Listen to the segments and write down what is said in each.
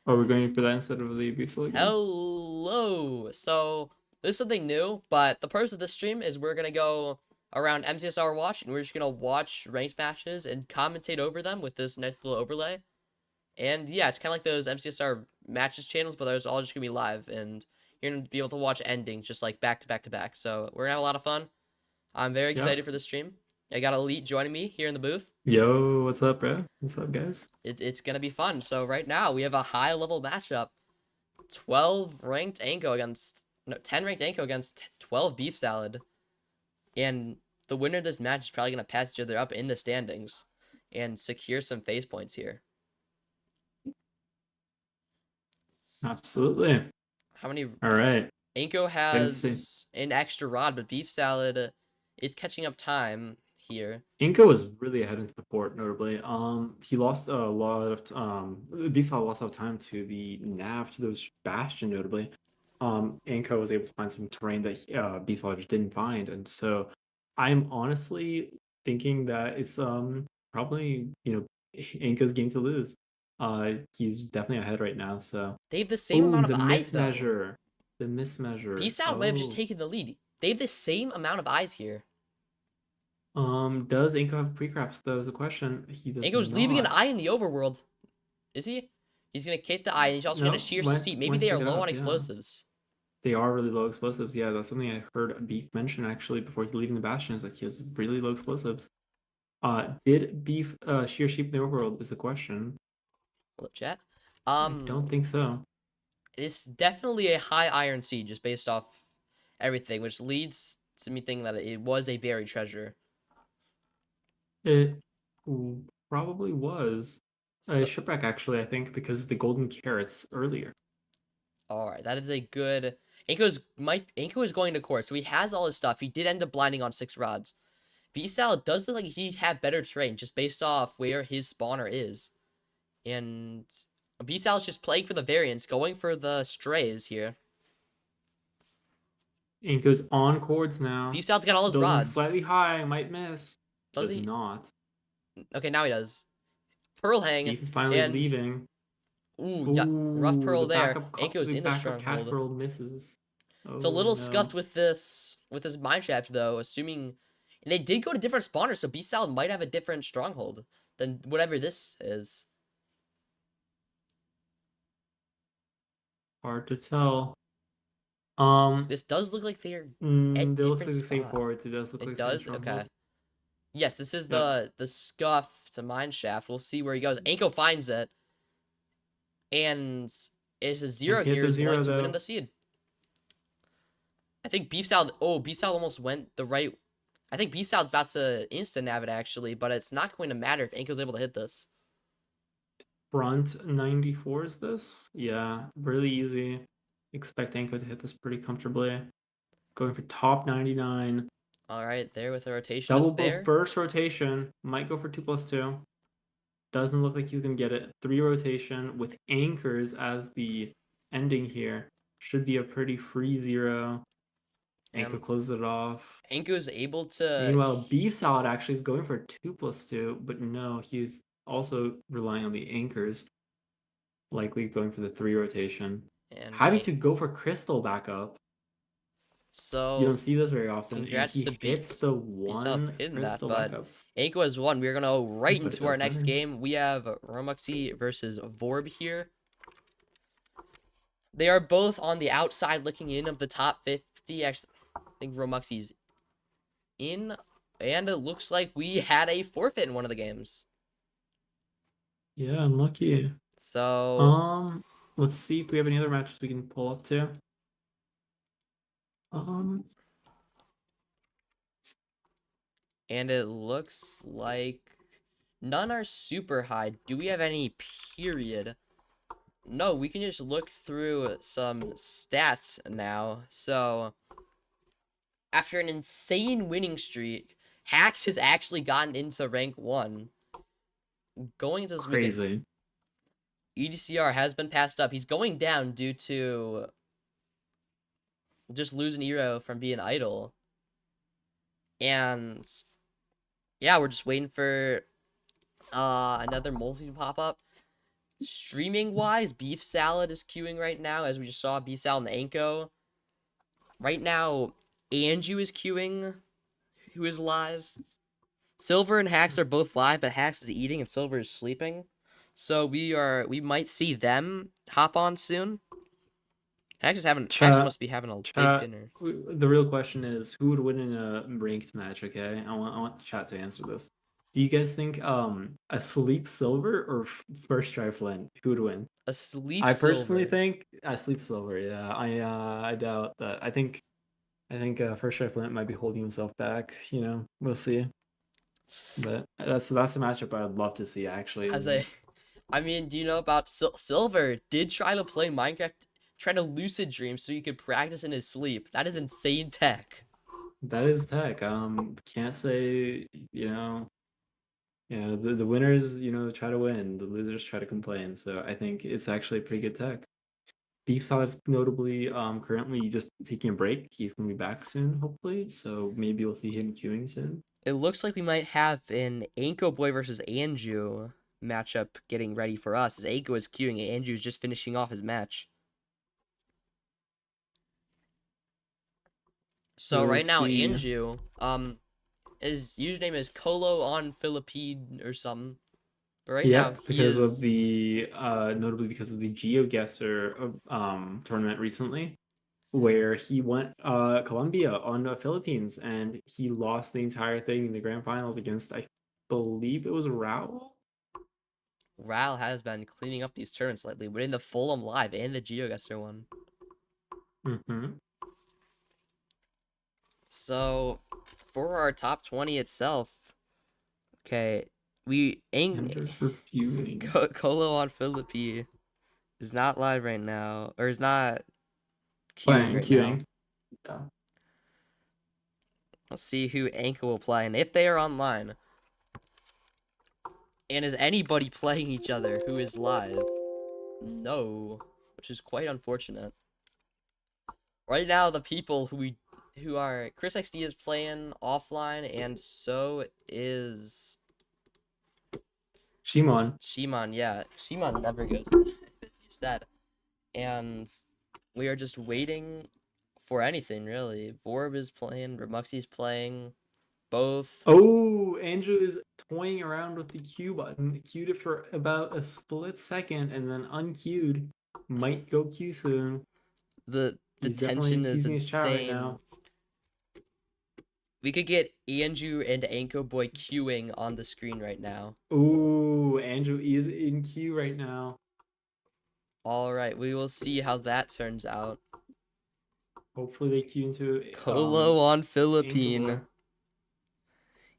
Are we going for that instead of the Beefalo again? Hello. So this is something new, but the purpose of this stream is we're gonna go around MCSR Watch, and we're just gonna watch ranked matches and commentate over them with this nice little overlay. And yeah, it's kind of like those MCSR matches channels, but there's all just gonna be live, and you're gonna be able to watch endings just like back to back to back. So we're gonna have a lot of fun. I'm very Yeah. excited for this stream. I got Elite joining me here in the booth. Yo, what's up, bro? What's up, guys? It's gonna be fun. So right now we have a high level matchup. 12 ranked Anko against, no, 10 ranked Anko against 12 Beef Salad. And the winner of this match is probably going to pass each other up in the standings and secure some face points here. Absolutely. How many? All right. Anko Excited to see. has an extra rod, but Beef Salad is catching up time here. Inko was really ahead into the fort, notably. He lost a lot of Beefalo lost a lot of time to the nav to those Bastion, notably. Inko was able to find some terrain that Beefalo just didn't find, and so I'm honestly thinking that it's probably Inko's game to lose. He's definitely ahead right now. So, They have the same oh, amount of the eyes, though. mismeasure, the mismeasure. Beef Salad might have just Oh. taken the lead. They have the same amount of eyes here. Does Inko have pre-craps though is the question. He does Anko's leaving an not. eye in the overworld. Is he? He's going to kick the eye, and he's also going to No, shear some steep. Maybe went to they are pick it low on up, yeah. explosives. They are really low explosives. Yeah, that's something I heard Beef mention actually before he leaving the Bastion, is that he has really low explosives. Did Beef shear sheep in the overworld is the question. Hold up, chat. I don't think so. It's definitely a high iron seed just based off everything, which leads to me thinking that it was a buried treasure. It probably was a So, shipwreck actually, I think, because of the golden carrots earlier. all right, that is a good. Anko is going to court, so he has all his stuff. He did end up blinding on 6 rods. V-Style does look like he'd have better terrain just based off where his spawner is, and V-Style is just playing for the variants, going for the strays here. Inko's on chords now. V-Style's got all his Building rods. slightly high, might miss. Does Does he? not. Okay, now he does. Pearl hang, Beef is finally and leaving. ooh, yeah, rough Ooh, pearl there. Anko's the in the backup cat stronghold. pearl misses. It's a Oh little scuffed no. with this mineshaft though, assuming and they did go to different spawners, so B Salad might have a different stronghold than whatever this is. Hard to tell. Um, This does look like they're at it looks different like the same spots. forwards. It does look It like the same does? Okay. stronghold. Yes, this is Yep. the scuffed mineshaft. We'll see where he goes. Anko finds it, and it's a And zero he hit here the is going zero to win him though. the seed. I think Beef Salad. Oh, Beef Salad almost went the right. I think Beef Salad's about to instant nav it actually, but it's not going to matter if Anko's able to hit this. Front 94 is this? Yeah, really easy. Expect Anko to hit this pretty comfortably. Going for top 99. All right, there with a rotation to Double both spare. burst rotation. Might go for 2+2. Doesn't look like he's going to get it. 3 rotation with anchors as the ending here. Should be a pretty free 0. Anko closes it off. Anko's able to. Meanwhile, Beef Salad actually is going for 2+2, but no, he's also relying on the anchors. Likely going for the 3 rotation. And Having to go for Crystal backup. You don't so, see this very often, and congrats to he hits the Beef for 1 hitting that. Crystal But backup. Anko has won. We're going to go right But it into our does next matter. game. We have Romuxy versus Vorb here. They are both on the outside looking in of the top 50. Actually, I think Romuxy's in. And it looks like we had a forfeit in one of the games. Yeah, unlucky. So, Let's see if we have any other matches we can pull up to. Um, and it looks like none are super high. Do we have any period? No, we can just look through some stats now. So, after an insane winning streak, Hax has actually gotten into rank 1. Going into this weekend, crazy. EDCR has been passed up. He's going down due to just losing Eero from being idle. And yeah, we're just waiting for another multi to pop up. Streaming wise, Beef Salad is queuing right now, as we just saw Beef Salad and Anko. Right now, Anju is queuing, who is live. Silver and Hacks are both live, but Hacks is eating and Silver is sleeping. So we might see them hop on soon. Hacks Chat, must be having a big chat. dinner. The real question is, who would win in a ranked match? Okay, I want the chat to answer this. Do you guys think a sleep silver or first try Flint? Who would win? A sleep I personally Silver. think I sleep silver. Yeah, I doubt that. I think first try Flint might be holding himself back. We'll see. But that's a matchup I'd love to see actually. As a, I mean, do you know about Silver? Did try to play Minecraft, try to lucid dream so he could practice in his sleep. That is insane tech. That is tech. Can't say the winners try to win, the losers try to complain. So I think it's actually pretty good tech. Beef Salad's notably currently just taking a break. He's gonna be back soon, hopefully. So maybe we'll see him queuing soon. It looks like we might have an Anko Boy versus Anju matchup getting ready for us, as Anko is queuing and Anju is just finishing off his match. So We'll right now, see. Anju, his username is Colo on Philippine or something. But right now, Yep, he because of is the notably because of the GeoGuessr tournament recently, where he went Colombia on the Philippines and he lost the entire thing in the grand finals against, I believe it was Raul. Ral has been cleaning up these tournaments lately, winning the Fulham Live and the GeoGuessr one. Mm-hmm. So for our top 20 itself, okay, I'm just reviewing. Colo on Philippi is not live right now, or is not queuing Playing, right now. queuing. Yeah. Let's see who Anko will play, and if they are online. And is anybody playing each other who is live? No, which is quite unfortunate. Right now, the people who are Chris XD is playing offline, and so is Shimon. Shimon. Yeah, Shimon never goes live, as you said, and we are just waiting for anything really. Vorb is playing, Ramuxi's playing, both. Oh, Andrew is toying around with the Q button. Queued it for about a split second and then unqueued. Might go Q soon. The He's definitely tension is teasing his chat right insane. now. We could get Anju and Anko Boy queuing on the screen right now. Ooh, Andrew is in queue right now. All right, we will see how that turns out. Hopefully they queue into Colo on Anchor Boy. Philippine.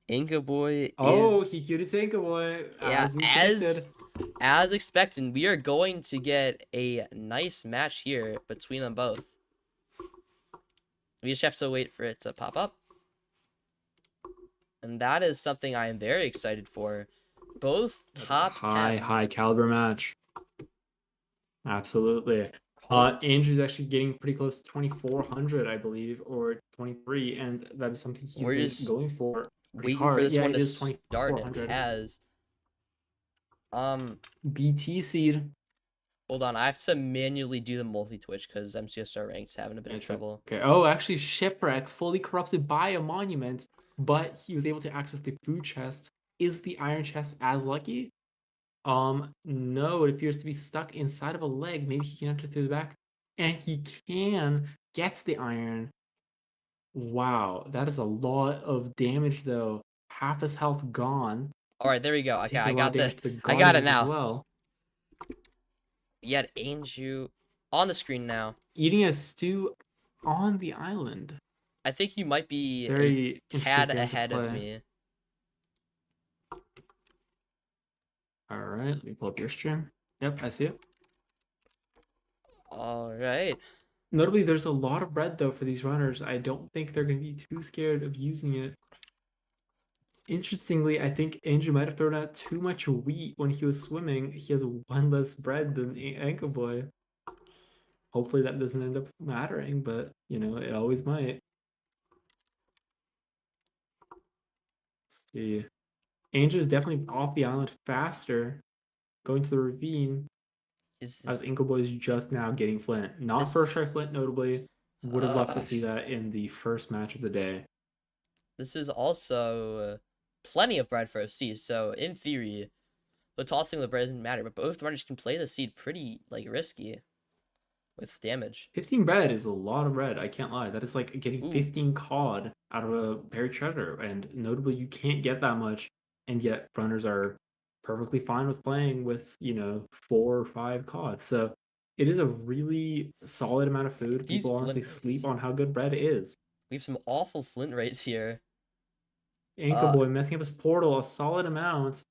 Anko Boy Oh, he is, queued into Anchor Boy yeah, as we predicted. as expected. We are going to get a nice match here between them both. We just have to wait for it to pop up. And that is something I am very excited for. Both top 10. High caliber match. Absolutely. Andrew's actually getting pretty close to 2,400, I believe, or 23, and that is something he's We're been just going for pretty waiting for hard. this Yeah, one it to is start, and it 2,400. has. BT seed. Hold on, I have to manually do the multi-twitch because MCSR rank's having a bit of It's trouble. okay. Oh, actually, Shipwreck, fully corrupted by a monument, but he was able to access the food chest. Is the iron chest as lucky? No, it appears to be stuck inside of a leg. Maybe he can enter through the back. And he can. Gets the iron. Wow, that is a lot of damage, though. Half his health gone. All right, there we go. Okay, Taking a lot of damage to the I got it guardians as now. well. Yet Anju on the screen now. Eating a stew on the island. I think you might be Very a interesting tad game to ahead of play. me. All right, let me pull up your stream. Yep, I see it. All right. Notably, there's a lot of bread, though, for these runners. I don't think they're going to be too scared of using it. Interestingly, I think Andrew might have thrown out too much wheat when he was swimming. He has one less bread than Anchor Boy. Hopefully that doesn't end up mattering, but, it always might. Let's see. Andrew is definitely off the island faster, going to the ravine. Is as Inko Boy is just now getting Flint. Not first try this Flint, notably. Would have loved to uh see that in the first match of the day. this is also plenty of bread for a seed. So in theory, the tossing of the bread doesn't matter, but both runners can play the seed pretty like risky with damage. 15 bread is a lot of bread, I can't lie. That is like getting Ooh, 15 cod out of a buried treasure. And notably, you can't get that much, and yet runners are perfectly fine with playing with, 4 or 5 cod. So it is a really solid amount of food. these People honestly flint sleep rates. on how good bread is. We have some awful flint rates here. Anka Uh, Boy messing up his portal a solid amount.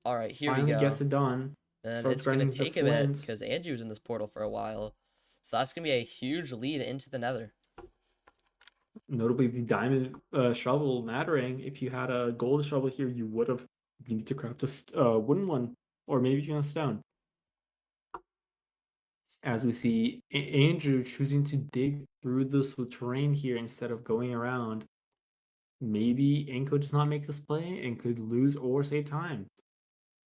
all right, here we Finally go. gets it done. And Starts it's gonna grinding the take a bit flint. because Andrew's in this portal for a while. So that's gonna be a huge lead into the nether. Notably, the diamond shovel mattering. If you had a gold shovel here, you would have needed to craft a wooden one, or maybe even a stone. As we see Andrew choosing to dig through this terrain here instead of going around. Maybe Anko does not make this play and could lose or save time.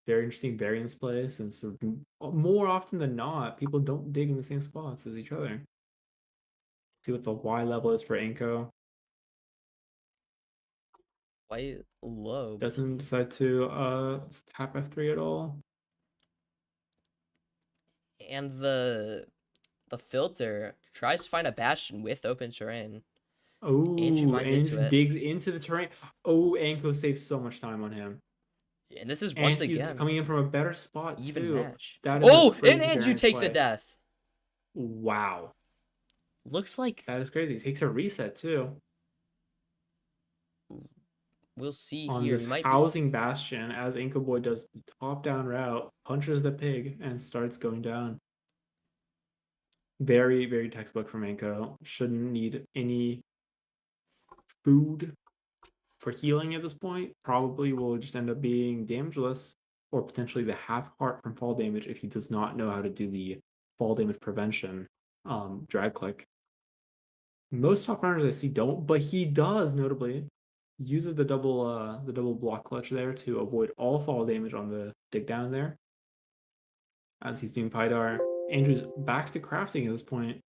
Very interesting variance play, since more often than not, people don't dig in the same spots as each other. See what the Y level is for Anko. Quite low, but Doesn't decide to tap F3 at all. and the filter tries to find a bastion with open terrain. Andrew Oh, finds into Andrew it. digs into the terrain. Oh, Anko saves so much time on him. And this is And once he's again coming in from a better spot even too. match. That is a Oh, and crazy Andrew variance takes a play. death. Wow. Looks like That is crazy. He takes a reset too. we'll see On here. this We might be housing bastion, as Anko Boy does the top down route, punches the pig, and starts going down. Very, very textbook from Anko. Shouldn't need any food for healing at this point. Probably will just end up being damageless, or potentially the half heart from fall damage if he does not know how to do the fall damage prevention drag click. Most top runners I see don't, but he does notably. Uses the double block clutch there to avoid all fall damage on the dig down there. As he's doing Pydar. Andrew's back to crafting at this point.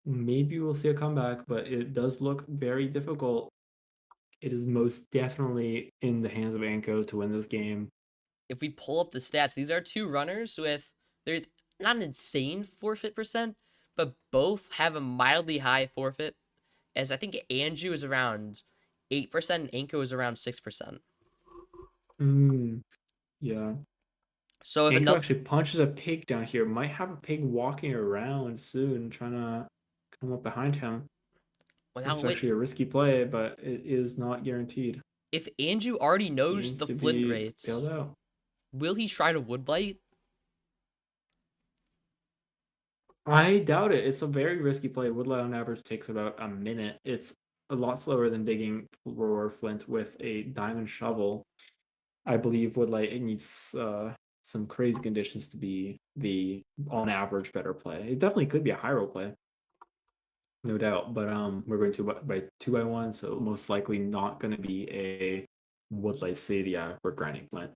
Maybe we'll see a comeback, but it does look very difficult. It is most definitely in the hands of Anko to win this game. if we pull up the stats, these are two runners with they're not an insane forfeit percent, but both have a mildly high forfeit. As I think Andrew is around 8% and Anko is around 6%. Yeah. So if Anko another actually punches a pig down here. Might have a pig walking around soon, trying to come up behind him. without It's wait, actually a risky play, but it is not guaranteed. if Andrew already knows Seems the to flint be bailed rates, out. will he try to woodlight? I doubt it. It's a very risky play. Woodlight on average takes about a minute. It's a lot slower than digging for flint with a diamond shovel. I believe Woodlight it needs some crazy conditions to be the on average better play. It definitely could be a high roll play, no doubt. But we're going to by 2x1, so most likely not going to be a Woodlight seed. Yeah, we're grinding flint.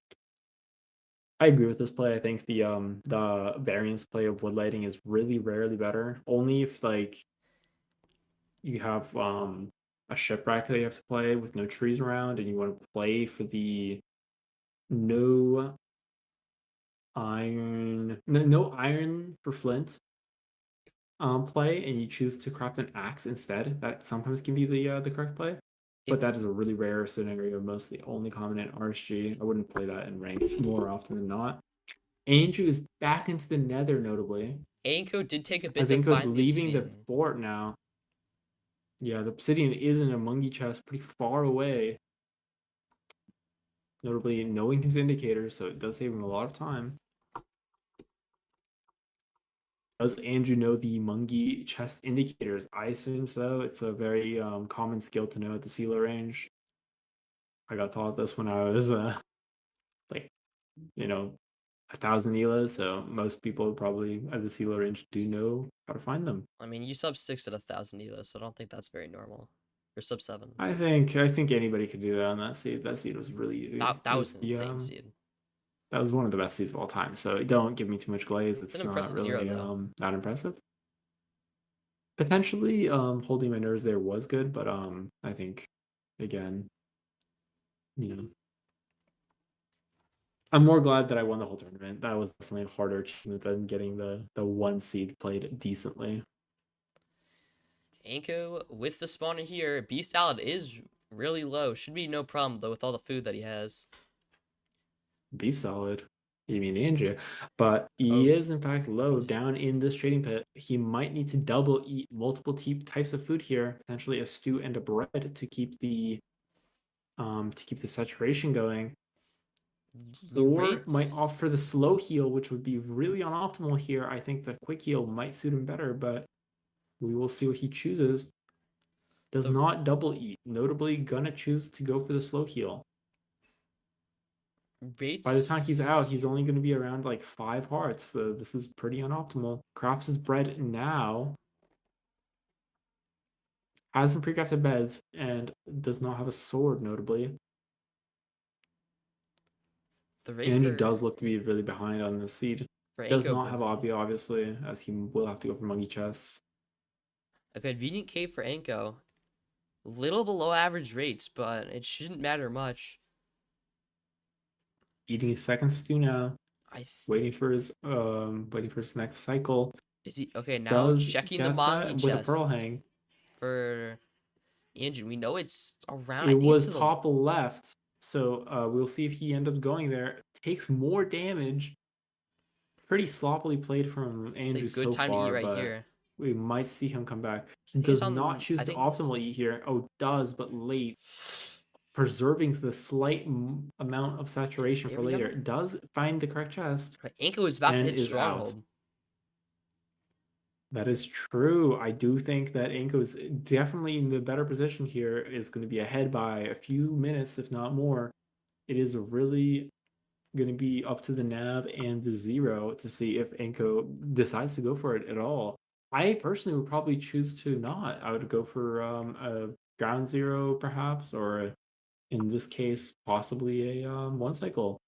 I agree with this play. I think the variance play of woodlighting is really rarely better. Only if like you have a shipwreck that you have to play with no trees around and you want to play for the no no iron for flint play, and you choose to craft an axe instead. That sometimes can be the correct play. If But that is a really rare scenario, mostly only common in RSG. I wouldn't play that in ranked more often than not. Andrew is back into the nether, notably. Anko did take a bit As to Anko's find the leaving the obsidian. fort now. Yeah, the obsidian is in a Mungi chest pretty far away. Notably knowing his indicators, so it does save him a lot of time. Does Andrew know the Mungi chest indicators? I assume so. It's a very common skill to know at the Sealer range. I got taught this when I was like, 1,000 ELAs, so most people probably at the Sealer range do know how to find them. I mean, you sub 6 at 1,000 elo, so I don't think that's very normal. Or sub 7. I think anybody could do that on that seed. That seed was really easy. That It was was an the insane seed. That was one of the best seeds of all time. So don't give me too much glaze. It's an It's not impressive zero really though. that impressive. Potentially, holding my nerves there was good, but I think again, you know, I'm more glad that I won the whole tournament. That was definitely a harder achievement than getting the one seed played decently. Anko with the spawner here. Beast Salad is really low. Should be no problem though with all the food that he has. Beef solid. You mean Andrea. But Oh, he is in fact low apologies. down in this trading pit. He might need to double eat multiple types of food here, potentially a stew and a bread to keep the saturation going. The Or rates. might opt for the slow heal, which would be really unoptimal here. I think the quick heal might suit him better, but we will see what he chooses. Does The not double eat. Notably, gonna choose to go for the slow heal. By the time he's rates. out, he's only going to be around like 5 hearts. So this is pretty unoptimal. Crafts his bread now. Has some pre-crafted beds and does not have a sword, notably. The rates Andrew does look to be really behind on the seed. for Does Anko not have boy. Obby, obviously, as he will have to go for monkey chests. A convenient cave for Anko. Little below average rates, but it shouldn't matter much. Eating his second stew now. I th Waiting for his next cycle. is he okay now? Does Checking the get Mongi that with a pearl chests hang. for Andrew. We know it's around. I It think it's was to the top left, so we'll see if he ends up going there. Takes more damage. Pretty sloppily played from it's a Andrew good so time to eat far, right but here. we might see him come back. He I think it's does not on. choose I to think optimally eat here. Oh, does, but late. Preserving the slight amount of saturation there for we later. go. Does find the correct chest Right, Anko is about to and hit is out. Stronghold. That is true. I do think that Anko's definitely in the better position here, is going to be ahead by a few minutes, if not more. It is really going to be up to the nav and the zero to see if Anko decides to go for it at all. I personally would probably choose to not. I would go for a ground zero perhaps, or in this case, possibly a one cycle.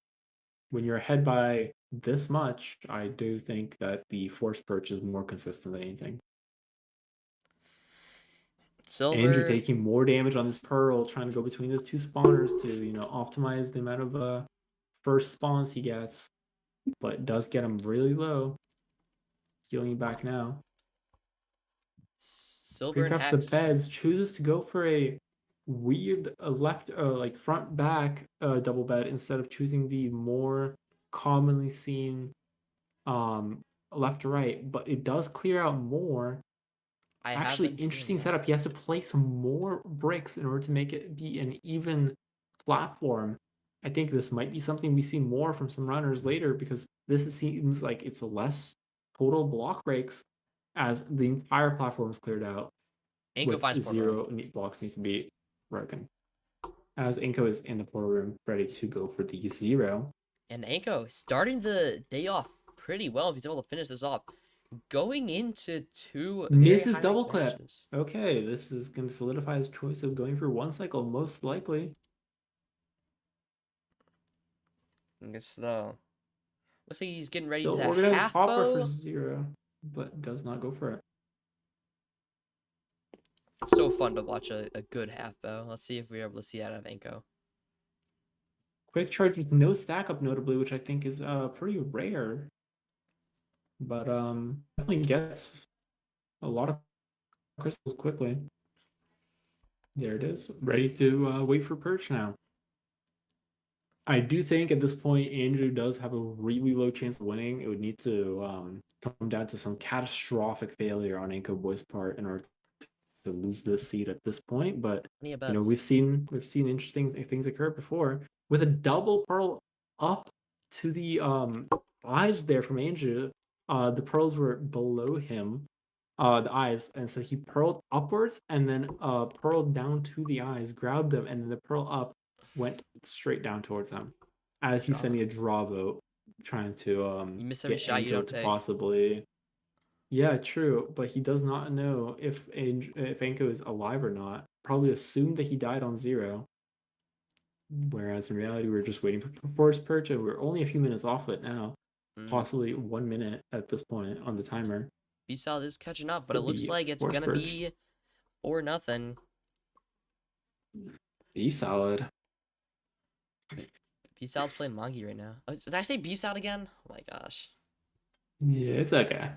When you're ahead by this much, I do think that the force perch is more consistent than anything. Andrew Silver. taking more damage on this pearl, trying to go between those two spawners to, optimize the amount of first spawns he gets, but does get him really low. Healing back now. Silver and Precrafts the Axe. beds, chooses to go for a weird left, like front back double bed instead of choosing the more commonly seen um, left to right, but it does clear out more. I have Actually, been seeing interesting that. setup. He has to place some more bricks in order to make it be an even platform. I think this might be something we see more from some runners later, because this seems like it's less total block breaks as the entire platform is cleared out Anko with finds portal room. zero blocks need to be broken. As Inko is in the portal room, ready to go for the zero. And Anko starting the day off pretty well if he's able to finish this off. Going into two very Misses high ranked double clip. matches. Okay, this is going to solidify his choice of going for one cycle, most likely. I guess though. Looks like he's getting ready He'll to organize half Hopper for bow. zero, but does not go for it. So fun to watch a good half bow. Let's see if we're able to see that out of Anko. Quick charge with no stack up, notably, which I think is pretty rare. But definitely gets a lot of crystals quickly. There it is. Ready to wait for perch now. I do think at this point Andrew does have a really low chance of winning. It would need to come down to some catastrophic failure on Anko Boy's part in order to lose this seed at this point. But Any bets? we've seen interesting things occur before with a double pearl up to the eyes there from Andrew. The pearls were below him, the eyes, and so he pearled upwards and then pearled down to the eyes, grabbed them, and then the pearl up went straight down towards him as he's Draw sending a vote. draw vote, trying to You miss every get shot you Anko don't to take. possibly. Yeah, true, but he does not know if Anko is alive or not. Probably assumed that he died on zero. Whereas in reality, we're just waiting for Forest Perch, and we're only a few minutes off it now, Mm. possibly 1 minute at this point on the timer B-Salad is catching up, but for it looks the like it's Forest gonna Perch. be or nothing. B salad. B-Salad's playing Monkey right now. Oh, did I say B-Salad again? Oh my gosh. Yeah, it's okay.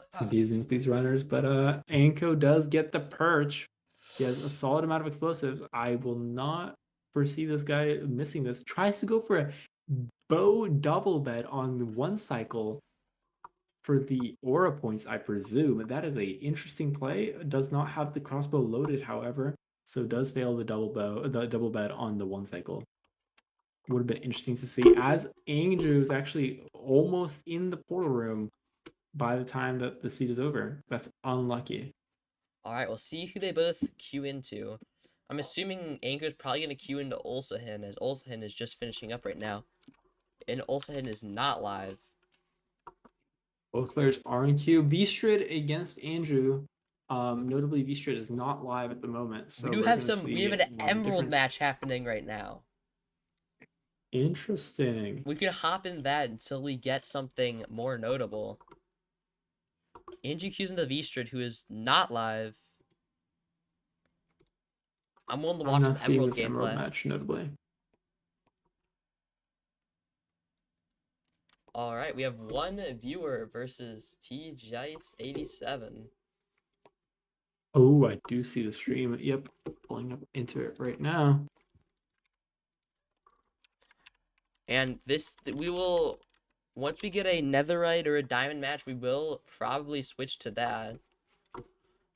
It's Ah. confusing with these runners, but Anko does get the perch. He has a solid amount of explosives. I will not foresee this guy missing this. Tries to go for a bow double bet on the one cycle for the aura points, I presume. That is a interesting play. Does not have the crossbow loaded, however, so does fail the double bet on the one cycle. Would have been interesting to see, as Andrew is actually almost in the portal room by the time that the seed is over. That's unlucky. Alright, we'll see who they both queue into. I'm assuming Anchor's probably gonna queue into Ulsahin, as Ulsahin is just finishing up right now. And Ulsahin is not live. Both players are in queue. Beastrid against Andrew. Notably, Beastrid is not live at the moment, We so do we're have gonna we have see an one Emerald difference. match happening right now. Interesting. We can hop in that until we get something more notable. Andrew queues into Beastrid, who is not live. I'm willing to I'm watch some not seeing Emerald this Emerald gameplay. match, notably. Alright, we have one viewer versus TJice87. Oh, I do see the stream. Yep, pulling up into it right now. And we will, once we get a Netherite or a Diamond match, we will probably switch to that.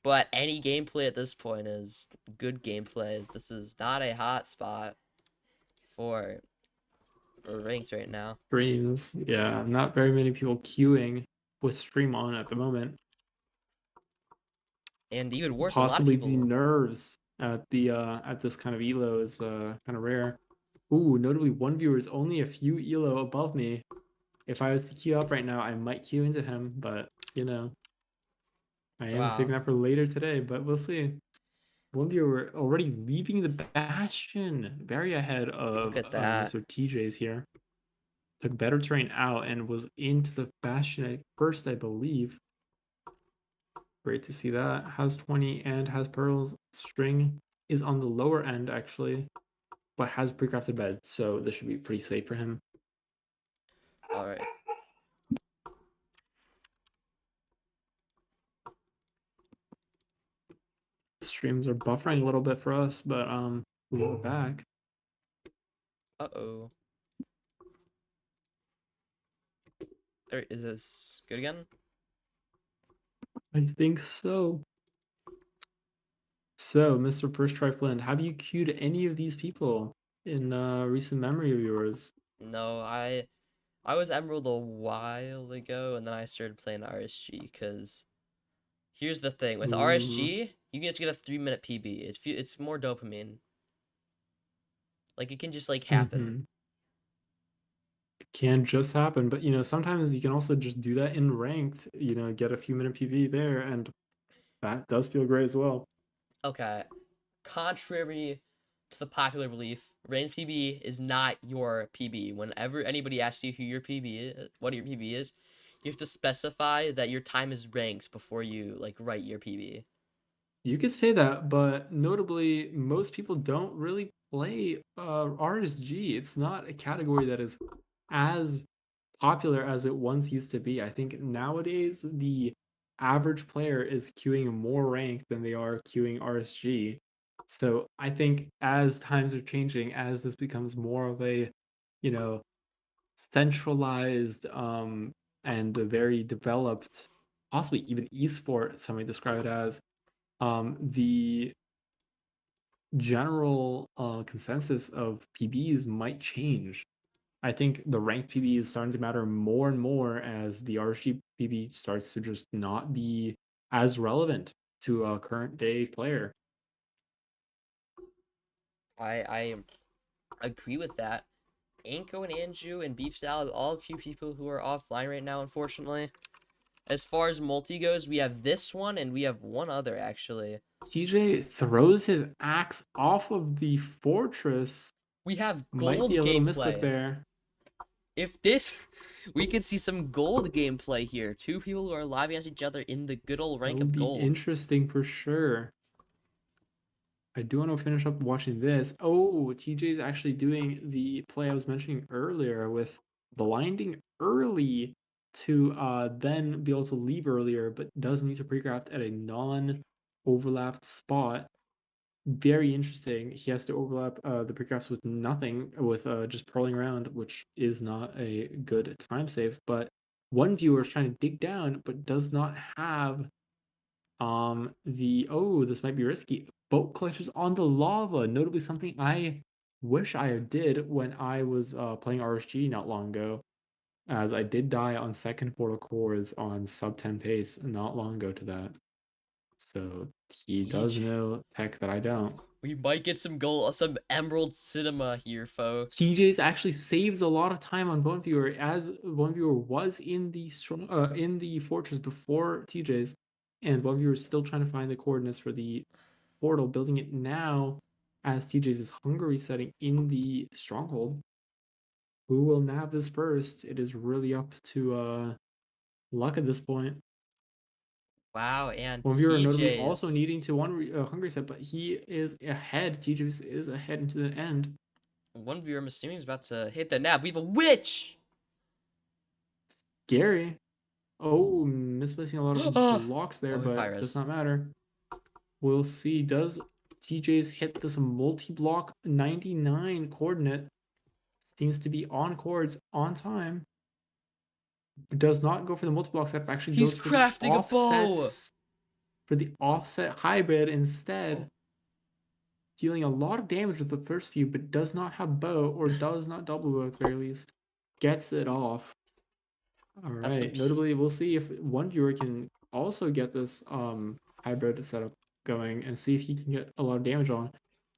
But any gameplay at this point is good gameplay. This is not a hot spot for ranks right now. Streams, yeah, not very many people queuing with stream on at the moment. And even worse, a lot of Possibly the people. nerves at this kind of elo is kind of rare. Ooh, notably one viewer is only a few elo above me. If I was to queue up right now, I might queue into him, but you know, I am saving Wow. that for later today, but we'll see. One viewer already leaving the Bastion, very ahead Look of at that. Mr. TJ's here. Took better terrain out and was into the Bastion at first, I believe. Great to see that. Has 20 and has pearls. String is on the lower end, actually, but has pre-crafted bed, so this should be pretty safe for him. Alright. Streams are buffering a little bit for us, but we are back. Uh-oh. There, is this good again? I think so. So, Mr. First Try Flynn, have you queued any of these people in recent memory of yours? No, I was Emerald a while ago, and then I started playing RSG, because here's the thing. With Ooh. RSG, you can just get a 3-minute PB. It's more dopamine. Like, it can just, like, happen. Mm-hmm. It can just happen, but you know, sometimes you can also just do that in ranked, you know, get a few minute PV there, and that does feel great as well. Okay. Contrary to the popular belief, range PB is not your PB. Whenever anybody asks you who your PB is, what your PB is, you have to specify that your time is ranked before you, like, write your PB. You could say that, but notably, most people don't really play RSG. It's not a category that is as popular as it once used to be. I think nowadays the average player is queuing more rank than they are queuing RSG. So I think as times are changing, as this becomes more of a, you know, centralized and a very developed, possibly even esport, some may describe it as, the general consensus of PBs might change. I think the ranked PB is starting to matter more and more as the RSG PB starts to just not be as relevant to a current day player. I agree with that. Anko and Anju and Beef Salad, all few people who are offline right now, unfortunately. As far as multi goes, we have this one and we have one other, actually. TJ throws his axe off of the fortress. We have Might be gold a little misclick gameplay. there. If this, we could see some gold gameplay here. Two people who are live against each other in the good old That rank would of be gold. interesting for sure. I do want to finish up watching this. Oh, TJ's actually doing the play I was mentioning earlier with blinding early to then be able to leave earlier, but does need to pre-craft at a non-overlapped spot. Very interesting. He has to overlap the pre-crafts with nothing, with just pearling around, which is not a good time save. But one viewer is trying to dig down, but does not have the oh, this might be risky. Boat collectors on the lava, notably something I wish I did when I was playing RSG not long ago, as I did die on second portal cores on sub 10 pace not long ago to that. So he does Each. know tech that I don't. We might get some gold, some Emerald Cinema here, folks. TJ's actually saves a lot of time on Bone Viewer, as Bone Viewer was in the in the fortress before TJ's, and Bone Viewer is still trying to find the coordinates for the portal, building it now as TJ's is hunger resetting in the stronghold. Who will nab this first? It is really up to luck at this point. Wow, and One viewer notably also TJ's. needing to one hunger reset, but he is ahead. TJ's is ahead into the end. One viewer, I'm assuming, is about to hit the nab. We have a witch! Gary. Oh, misplacing a lot of Oh, blocks there, we fire but does us. not matter. We'll see. Does TJ's hit this multi-block 99 coordinate? Seems to be on chords on time. Does not go for the multi-block step, actually He's goes crafting a bow! for the offset hybrid instead, dealing a lot of damage with the first few, but does not have bow, or does not double bow at the very least. Gets it off. All That's some. right. Notably, we'll see if one viewer can also get this hybrid setup going and see if he can get a lot of damage on.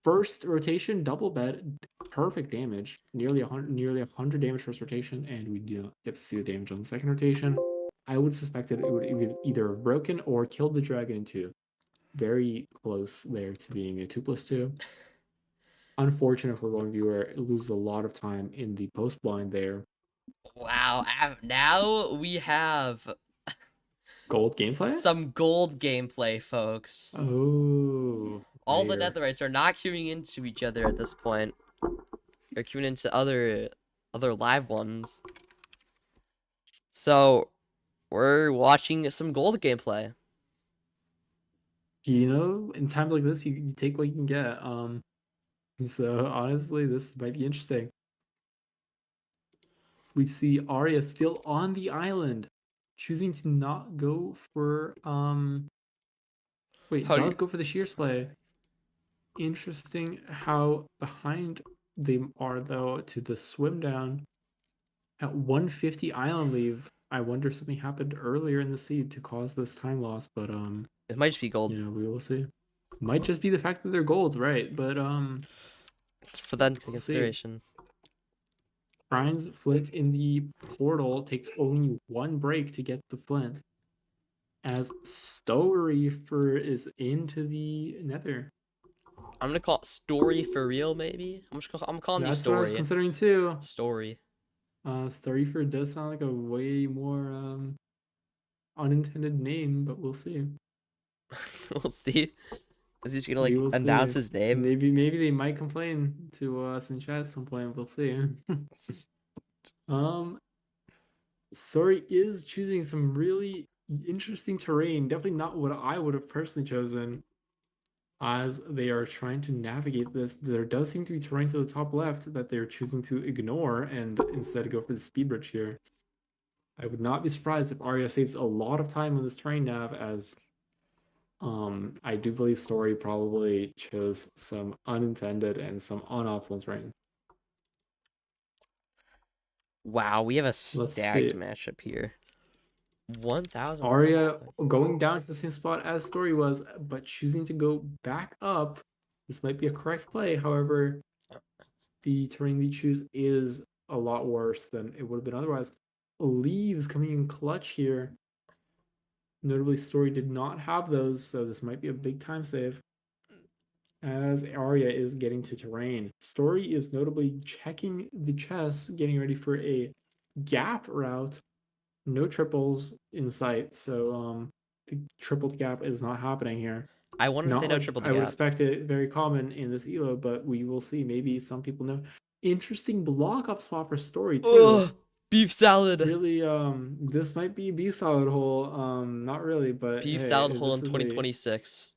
First rotation, double bed, perfect damage, nearly 100 damage first rotation, and we do not get to see the damage on the second rotation. I would suspect that it would either have broken or killed the dragon in two. Very close there to being a 2+2. Unfortunate for one viewer, it loses a lot of time in the post blind there. Wow, now we have Gold gameplay? some gold gameplay, folks. Oh, All the fire. netherites are not queuing into each other at this point. They're queuing into other live ones. So we're watching some gold gameplay. You know, in times like this, you take what you can get. So honestly, this might be interesting. We see Arya still on the island, choosing to not go for wait, How do you, does go for the shears play. Interesting how behind they are though to the swim down at 150 island leave. I wonder if something happened earlier in the seed to cause this time loss, but it might just be gold. we will see. Might just be the fact that they're gold, right? But It's for that into we'll see. consideration. Brian's flint in the portal takes only one break to get the flint, as Storyfer is into the nether. I'm gonna call it story for real, maybe. I'm calling you That's what I was story. considering too. Story. Storyfer does sound like a way more unintended name, but we'll see. We'll see. Is he just gonna We like will announce see. his name? Maybe they might complain to us in chat at some point. We'll see. um, Story is choosing some really interesting terrain. Definitely not what I would have personally chosen, as they are trying to navigate this. There does seem to be terrain to the top left that they're choosing to ignore and instead go for the speed bridge here. I would not be surprised if Arya saves a lot of time on this terrain nav, as I do believe Story probably chose some unintended and some unoptimal terrain. Wow, we have a Let's stacked see. matchup here. 1,100. Arya going down to the same spot as Story was, but choosing to go back up. This might be a correct play. However, the terrain they choose is a lot worse than it would have been otherwise. Leaves coming in clutch here. Notably, Story did not have those, so this might be a big time save. as Arya is getting to terrain. Story is notably checking the chess, getting ready for a gap route. No triples in sight, so the tripled gap is not happening here. I wonder if they Not know like triple the I would gap. expect it very common in this elo, but we will see. Maybe some people know. Interesting block up spot for Story too. Ugh, beef salad. Really, this might be beef salad hole. Not really, but Beef salad hey, hole in 2026.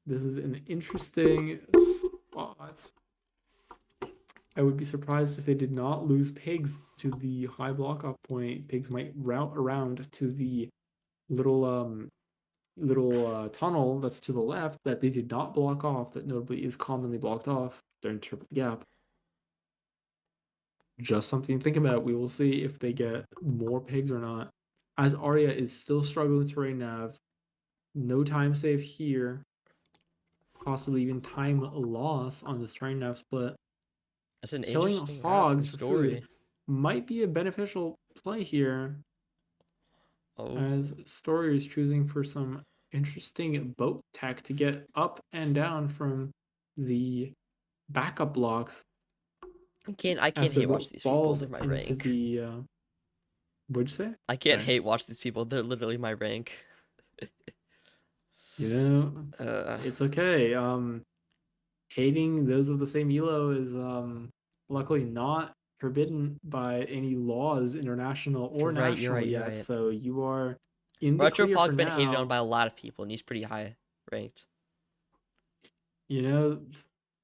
this is an interesting spot. I would be surprised if they did not lose pigs to the high block off point. Pigs might route around to the little tunnel that's to the left that they did not block off, that notably is commonly blocked off during triple gap. Just something to think about. We will see if they get more pigs or not. As Arya is still struggling to terrain nav, no time save here, possibly even time loss on this terrain nav split. That's an Killing interesting route from hogs for food Story. might be a beneficial play here, Oh, as Story is choosing for some interesting boat tech to get up and down from the backup blocks I can't as the hate watch boat these people. falls They're my into rank. the what'd you say? I can't Sorry. hate watch these people. They're literally my rank. You know, Uh, it's okay. Hating those of the same elo is luckily not forbidden by any laws, international or you're right. You're national right. You're yet. right. So you are in the clear for Retropog's been hated on now. by a lot of people, and he's pretty high ranked. You know,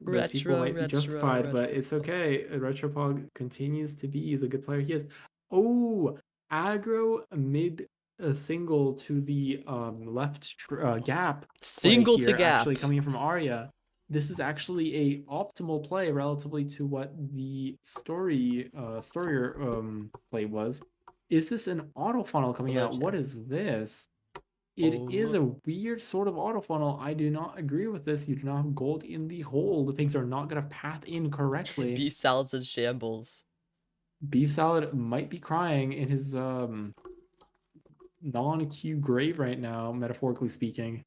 those people Retro, might be retro, justified, but retro. it's okay. Retropog continues to be the good player he is. Oh, aggro mid a single to the left gap play Single to here, actually gap. coming in from Arya. This is actually a optimal play relatively to what the story play was. Is this an auto funnel coming Hello, out? What chat. is this? It is Oh, a weird sort of auto funnel. I do not agree with this. You do not have gold in the hole. The pigs are not going to path in correctly. beef salads and shambles. Beef Salad might be crying in his non-Q grave right now, metaphorically speaking.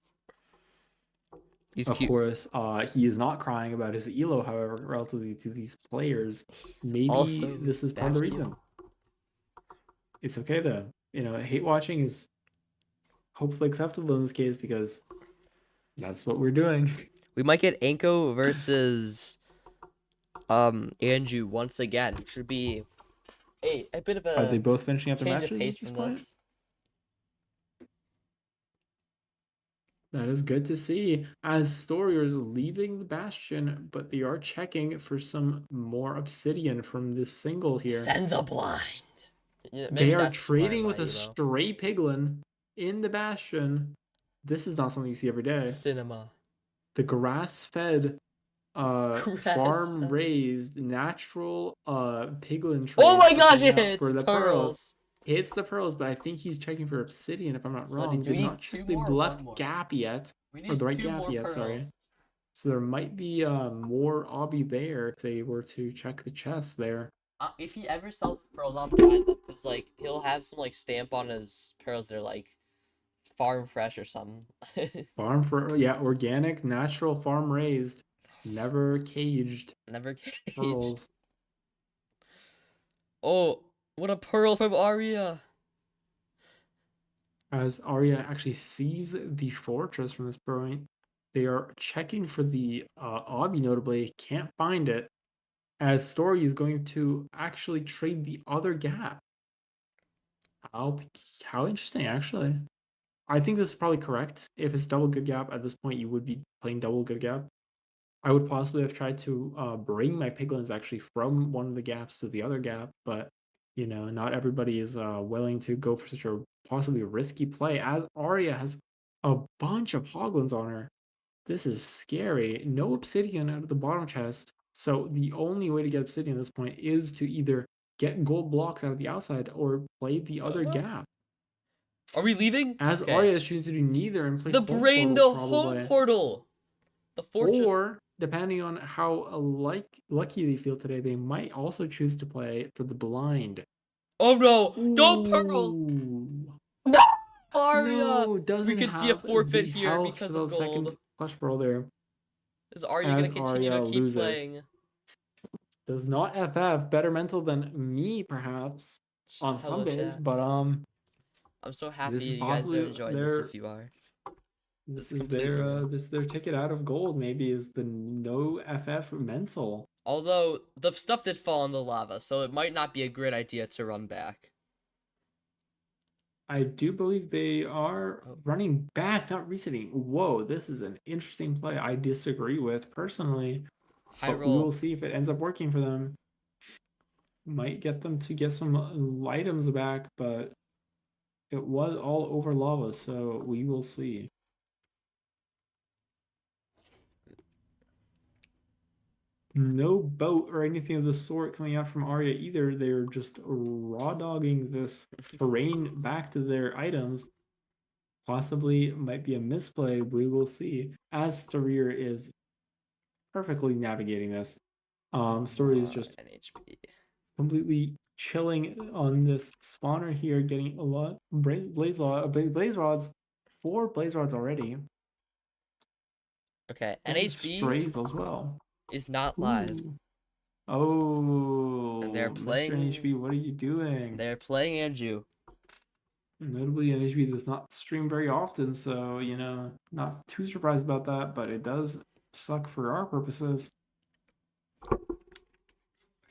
He's Of cute. course, he is not crying about his elo, however, relatively to these players. Maybe Also, this is part of the Bastion. reason. It's okay though. Hate watching is hopefully acceptable in this case because that's what we're doing. We might get Anko versus Andrew once again. Should be a bit of Are they a both finishing up their change of matches pace at this from point? this. That is good to see. As Storiers leaving the Bastion, but they are checking for some more obsidian from this single here. Sends a blind. Yeah, They maybe are that's why trading my with a elo. stray piglin in the Bastion. This is not something you see every day. Cinema. The grass-fed, Grass. farm-raised, natural piglin Oh trade my are gosh, coming it out for hits the pearls. pearls. Hits the pearls, but I think he's checking for obsidian, if I'm not So wrong. do we Did need not two check the more or one left more? gap yet. We Or need the right two gap more yet, sorry. pearls. So there might be more obby there if they were to check the chest there. If he ever sells pearls, I'll buy them. Cause like he'll have some like stamp on his pearls. They're like farm fresh or something. Farm for organic, natural, farm raised, never caged Never caged. pearls. Oh, what a pearl from Arya. As Arya actually sees the fortress from this point, they are checking for the obby notably, can't find it. As Story is going to actually trade the other gap. How interesting, actually. I think this is probably correct. If it's double good gap, at this point you would be playing double good gap. I would possibly have tried to bring my piglins actually from one of the gaps to the other gap, but not everybody is willing to go for such a possibly risky play. As Arya has a bunch of hoglins on her, this is scary. No obsidian out of the bottom chest, so the only way to get obsidian at this point is to either get gold blocks out of the outside or play the other gap. Are we leaving? As Okay. Arya is choosing to do neither and play The home brain, portal the home probably. portal. The fortune. Or depending on how lucky they feel today, they might also choose to play for the blind. Oh no! Don't pearl. Ooh. No, Arya. No, We doesn't could see a have forfeit the here health for because the of second gold. clutch pearl there. Is Arya gonna as continue Arya to keep loses. playing? Does not FF better mental than me, perhaps, on some Hello, days, chat. but I'm so this happy is you guys are possibly enjoying this if their you are. this It's is completely new. their ticket out of gold. Maybe is the no FF mental. Although the stuff did fall in the lava, so it might not be a great idea to run back. I do believe they are Oh, running back, not resetting. Whoa, this is an interesting play. I disagree with personally, high but we will roll. see if it ends up working for them. Might get them to get some items back, but it was all over lava, so we will see. No boat or anything of the sort coming out from Arya either. They're just raw dogging this terrain back to their items. Possibly might be a misplay. We will see. As Starir is perfectly navigating this. Story is just NHP. completely chilling on this spawner here, getting a lot blaze rods, 4 blaze rods already, Okay, and NHB strays as well. is not live, Ooh. and they're Oh, Mr. playing. NHB, what are you doing? They're playing Anju. Notably, NHB does not stream very often, so not too surprised about that, but it does suck for our purposes.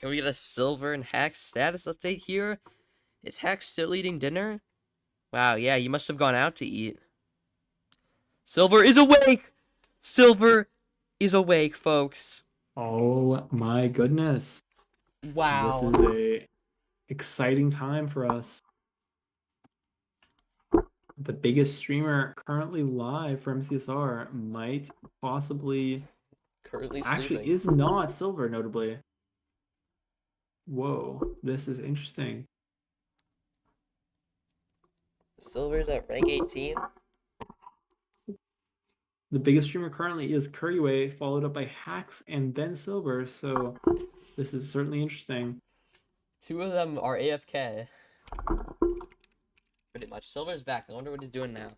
Can we get a Silver and Hack status update here? Is Hack still eating dinner? Wow, yeah, you must have gone out to eat. Silver is awake! Silver is awake, folks. Oh my goodness. This Wow. is a exciting time for us. The biggest streamer currently live for MCSR might possibly Currently actually sleeping. is not Silver, notably. Whoa, this is interesting. Silver's at rank 18. The biggest streamer currently is Curryway, followed up by Hacks and then Silver, so this is certainly interesting. Two of them are AFK. Pretty much. Silver's back. I wonder what he's doing now.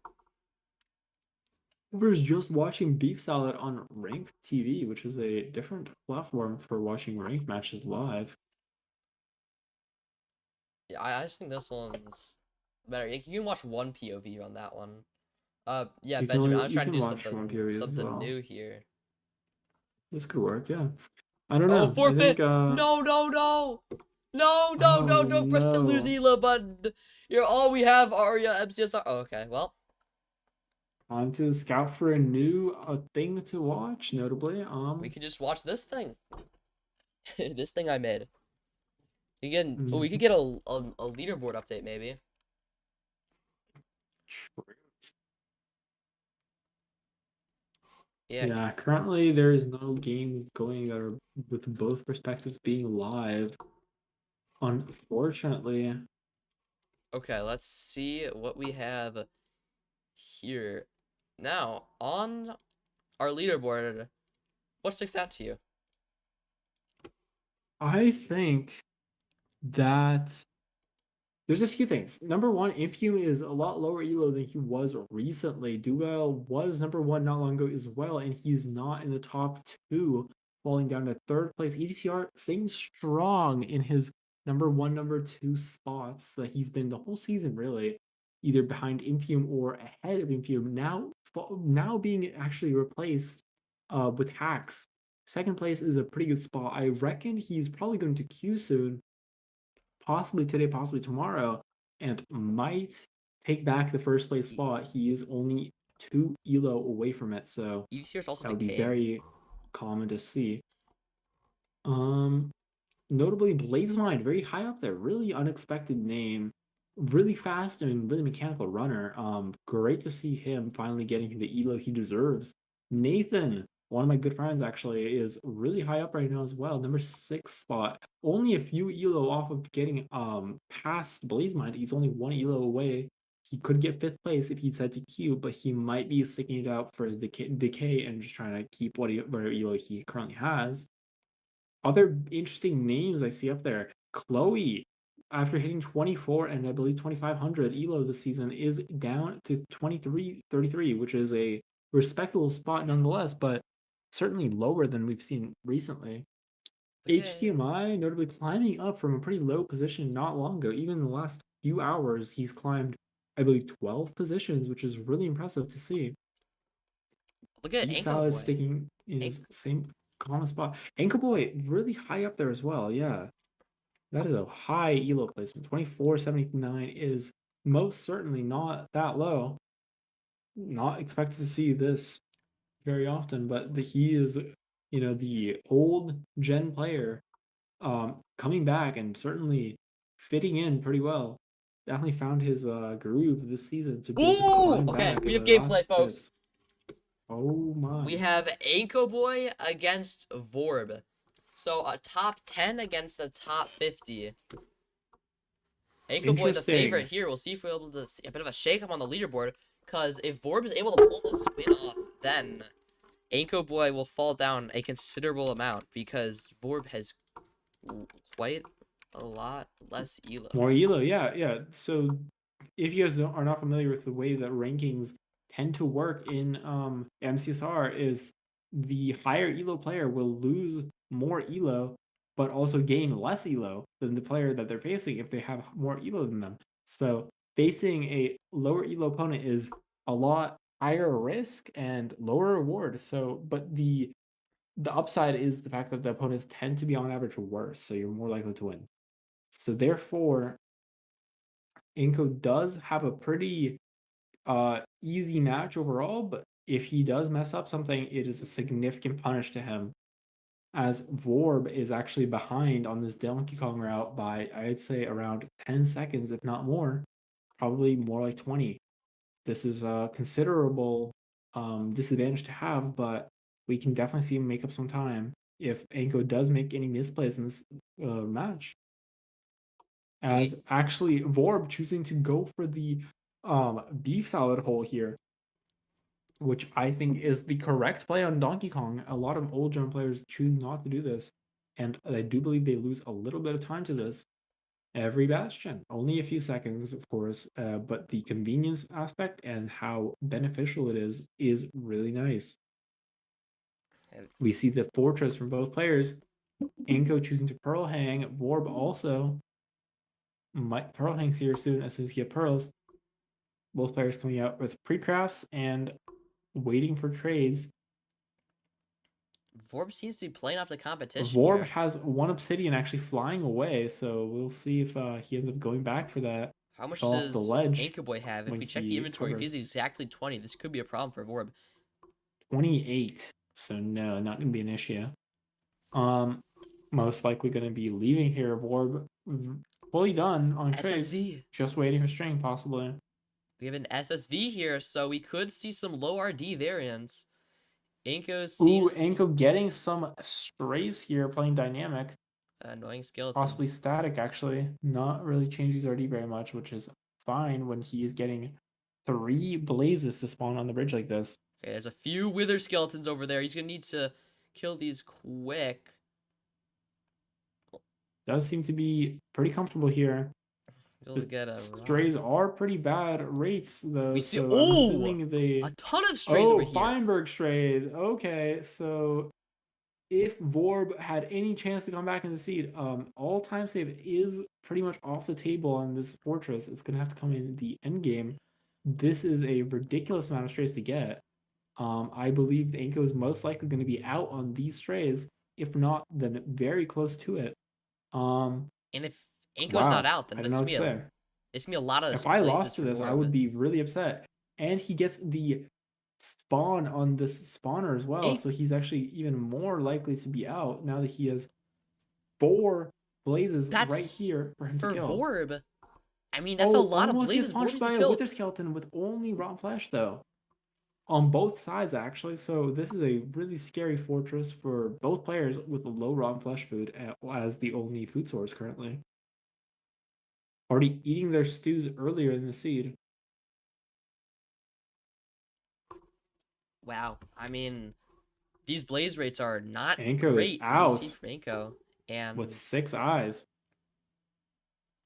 Silver's just watching Beef Salad on Ranked TV, which is a different platform for watching ranked matches live. Yeah, I just think this one's better. You can watch one POV on that one. Yeah, Benjamin, I was You trying to can do watch one POV as something well. new here. This could work, yeah. I don't Oh, know. I think forfeit! No, no, no! No, no, no, oh don't press the lose no. Ela button. You're all we have, Arya, MCSR. Oh, okay, well. On to scout for a new thing to watch, notably. We could just watch this thing. This thing I made. We could get a leaderboard update, maybe. Yeah. Yeah, currently there is no game going that are with both perspectives being live. Unfortunately, Okay, let's see what we have here. Now, on our leaderboard, what sticks out to you? I think that there's a few things. Number one, Infume is a lot lower elo than he was recently. Dougal was number one not long ago as well, and he's not in the top two, falling down to third place. EDCR staying strong in his number one, number two spots that he's been the whole season, really, either behind Infume or ahead of Infume. Now being actually replaced with Hacks. Second place is a pretty good spot. I reckon he's probably going to queue soon, possibly today, possibly tomorrow, and might take back the first place spot. He is only 2 elo away from it, so EDCR is also that would be decaying. very common to see. Um, Notably Blazemind, very high up there, really unexpected name, really fast and really mechanical runner. Great to see him finally getting the elo he deserves. Nathan, one of my good friends actually, is really high up right now as well. Number 6 spot. Only a few elo off of getting past Blazemind. He's only 1 elo away. He could get 5th place if he said to queue, but he might be sticking it out for the decay and just trying to keep whatever elo he currently has. Other interesting names I see up there. Chloe, after hitting 24 and I believe 2500 elo this season, is down to 2333, which is a respectable spot nonetheless. But certainly lower than we've seen recently. Okay. HDMI notably climbing up from a pretty low position not long ago. Even in the last few hours, he's climbed, I believe, 12 positions, which is really impressive to see. Look at Beef Anko Salad Boy. sticking in Ank his same common spot. Ankle Boy really high up there as well. Yeah, that is a high elo placement. 2479 is most certainly not that low. Not expected to see this very often, but he is, the old gen player, coming back and certainly fitting in pretty well. Definitely found his groove this season to be able to Ooh! climb Okay, back we in have the last gameplay, folks. bits. Oh We my. have Anko Boy against Vorb. So a top 10 against a top 50. Anko Boy, the Interesting. favorite here. We'll see if we're able to see a bit of a shake up on the leaderboard. Because if Vorb is able to pull this win off, then Anko Boy will fall down a considerable amount. Because Vorb has quite a lot less elo. More elo, yeah, yeah. So if you guys are not familiar with the way that rankings tend to work in MCSR, is the higher elo player will lose more elo, but also gain less elo than the player that they're facing if they have more elo than them. So facing a lower elo opponent is a lot higher risk and lower reward. So, but the upside is the fact that the opponents tend to be on average worse, so you're more likely to win. So therefore, Inko does have a pretty easy match overall, but if he does mess up something, it is a significant punish to him. As Vorb is actually behind on this Donkey Kong route by, I'd say, around 10 seconds, if not more, probably more like 20. This is a considerable disadvantage to have, but we can definitely see him make up some time if Anko does make any misplays in this match. We As actually Vorb choosing to go for the beef salad hole here, which I think is the correct play on Donkey Kong. A lot of old gen players choose not to do this, and I do believe they lose a little bit of time to this every bastion. Only a few seconds, of course, but the convenience aspect and how beneficial it is really nice. We see the fortress from both players. Inko choosing to pearl hang. Vorb also might pearl hangs here soon as he gets pearls. Both players coming out with pre-crafts and waiting for trades. Vorb seems to be playing off the competition Vorb here. has one obsidian actually flying away, so we'll see if he ends up going back for that. How He much fell off the does ledge Anko Boy have? If when we check the he inventory, if hovered. he's exactly 20, this could be a problem for Vorb. 28. So no, not gonna be an issue. Um, most likely gonna be leaving here. Vorb fully done on trades, SSV. just waiting for string possibly. We have an SSV here, so we could see some low RD variants. Anko Ooh, seems to be Anko getting some strays here, playing dynamic. annoying skeleton. Possibly static, actually. Not really changing his RD very much, which is fine when he is getting 3 blazes to spawn on the bridge like this. Okay, there's a few wither skeletons over there. He's gonna need to kill these quick. Does seem to be pretty comfortable here. He'll The get a rock. strays are pretty bad rates, though, We see so I'm oh assuming they... a ton of strays over Oh, here. Feinberg strays. Okay, so if Vorb had any chance to come back in the seed, all time save is pretty much off the table on this fortress. It's gonna have to come in the end game. This is a ridiculous amount of strays to get. I believe the Anko is most likely going to be out on these strays, if not, then very close to it. Um, And if Anko's not wow, out, I then don't know what to say. it's gonna be a lot of If I blazes lost to for this, I Vorb. would be really upset. And he gets the spawn on this spawner as well, Ank so he's actually even more likely to be out now that he has 4 blazes right that's here for him to for kill. Vorb. I mean, that's a Oh, lot of almost gets blazes. Vorb punched needs to by a kill. wither skeleton with only raw flesh though. On both sides actually, so this is a really scary fortress for both players with a low raw flesh food as the only food source currently. Already eating their stews earlier in the seed. Wow. I mean, these blaze rates are not Anko is great from what we see out from Anko. with And 6 eyes.